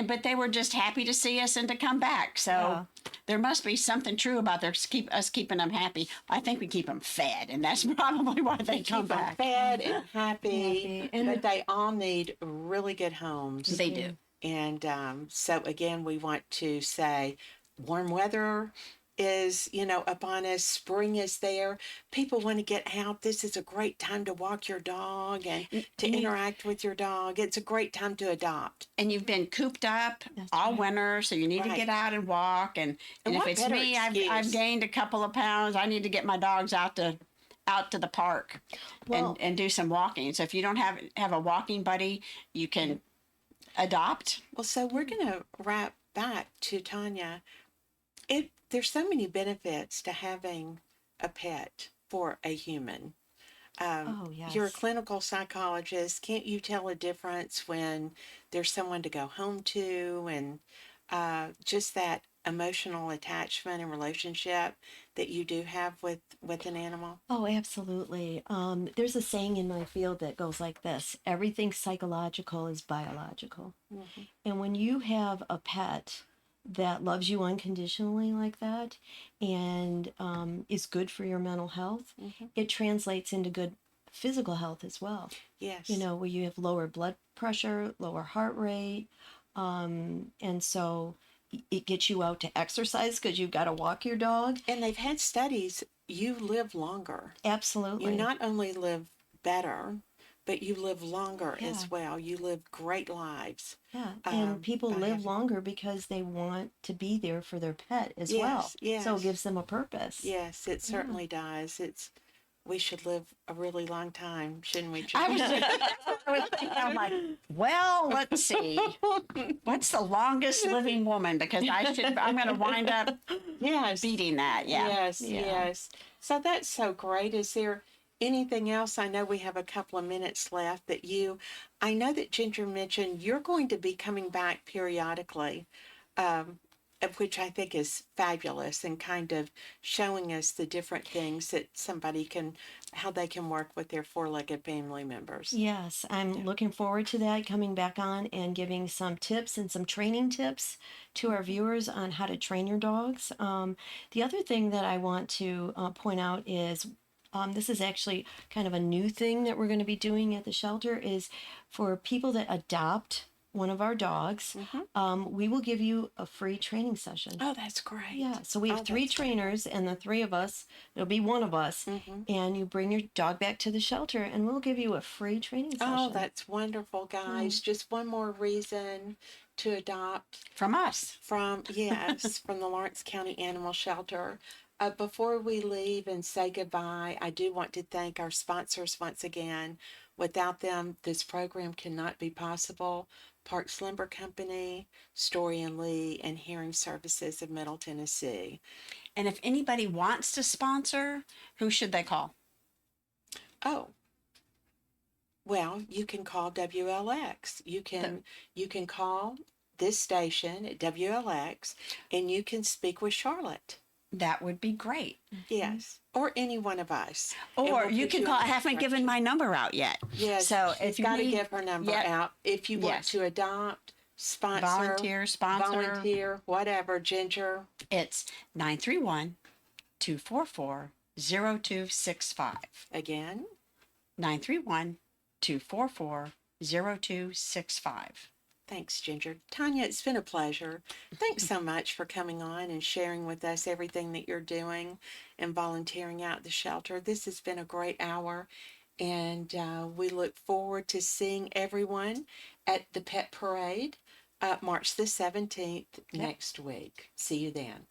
[SPEAKER 2] but they were just happy to see us and to come back. So there must be something true about us keeping them happy. I think we keep them fed, and that's probably why they come back.
[SPEAKER 1] Fed and happy, but they all need really good homes.
[SPEAKER 2] They do.
[SPEAKER 1] And so again, we want to say warm weather is, upon us. Spring is there. People want to get out. This is a great time to walk your dog and to interact with your dog. It's a great time to adopt.
[SPEAKER 2] And you've been cooped up all winter, so you need to get out and walk. And if it's me, I've gained a couple of pounds. I need to get my dogs out to the park and do some walking. So if you don't have a walking buddy, you can adopt.
[SPEAKER 1] Well, so we're going to wrap back to Tanya. There's so many benefits to having a pet for a human.
[SPEAKER 3] Yes.
[SPEAKER 1] You're a clinical psychologist. Can't you tell a difference when there's someone to go home to, and just that emotional attachment and relationship that you do have with an animal?
[SPEAKER 3] Oh, absolutely. There's a saying in my field that goes like this: everything psychological is biological. And when you have a pet that loves you unconditionally like that, and is good for your mental health, it translates into good physical health as well.
[SPEAKER 1] Yes.
[SPEAKER 3] Where you have lower blood pressure, lower heart rate, and so it gets you out to exercise because you've got to walk your dog.
[SPEAKER 1] And they've had studies. You live longer.
[SPEAKER 3] Absolutely.
[SPEAKER 1] You not only live better, but you live longer as well. You live great lives.
[SPEAKER 3] Yeah, and people live longer because they want to be there for their pet as well.
[SPEAKER 1] Yes.
[SPEAKER 3] So it gives them a purpose.
[SPEAKER 1] Yes, it certainly does. We should live a really long time, shouldn't we?
[SPEAKER 2] I was thinking, I'm like, well, let's see. What's the longest living woman? Because I'm going to wind up beating that. Yeah.
[SPEAKER 1] Yes. So that's so great. Is there anything else? I know we have a couple of minutes left I know that Ginger mentioned you're going to be coming back periodically, of which I think is fabulous, and kind of showing us the different things that how they can work with their four-legged family members.
[SPEAKER 3] Yes, I'm looking forward to that, coming back on and giving some tips and some training tips to our viewers on how to train your dogs. The other thing that I want to point out is this is actually kind of a new thing that we're going to be doing at the shelter, is for people that adopt one of our dogs, we will give you a free training session.
[SPEAKER 1] Oh, that's great.
[SPEAKER 3] Yeah, so we have 3 trainers, and the 3 of us, it'll be one of us, and you bring your dog back to the shelter, and we'll give you a free training session.
[SPEAKER 1] Oh, that's wonderful, guys. Just one more reason to adopt.
[SPEAKER 2] From us.
[SPEAKER 1] From the Lawrence County Animal Shelter. Before we leave and say goodbye, I do want to thank our sponsors once again. Without them, this program cannot be possible. Parks Lumber Company, Story and Lee, and Hearing Services of Middle Tennessee.
[SPEAKER 2] And if anybody wants to sponsor, who should they call?
[SPEAKER 1] Oh, well, you can call WLX. You can call this station at WLX, and you can speak with Charlotte.
[SPEAKER 2] That would be great.
[SPEAKER 1] Yes. Or any one of us.
[SPEAKER 2] Or you can call. I haven't given my number out yet.
[SPEAKER 1] Yes.
[SPEAKER 2] So
[SPEAKER 1] if you got to give her number out. If you want to adopt, sponsor, volunteer, whatever, Ginger.
[SPEAKER 2] It's 931-244-0265.
[SPEAKER 1] Again?
[SPEAKER 2] 931-244-0265.
[SPEAKER 1] Thanks, Ginger. Tanya, it's been a pleasure. Thanks so much for coming on and sharing with us everything that you're doing and volunteering out at the shelter. This has been a great hour, and we look forward to seeing everyone at the Pet Parade March the 17th
[SPEAKER 2] Yep.
[SPEAKER 1] next week. See you then.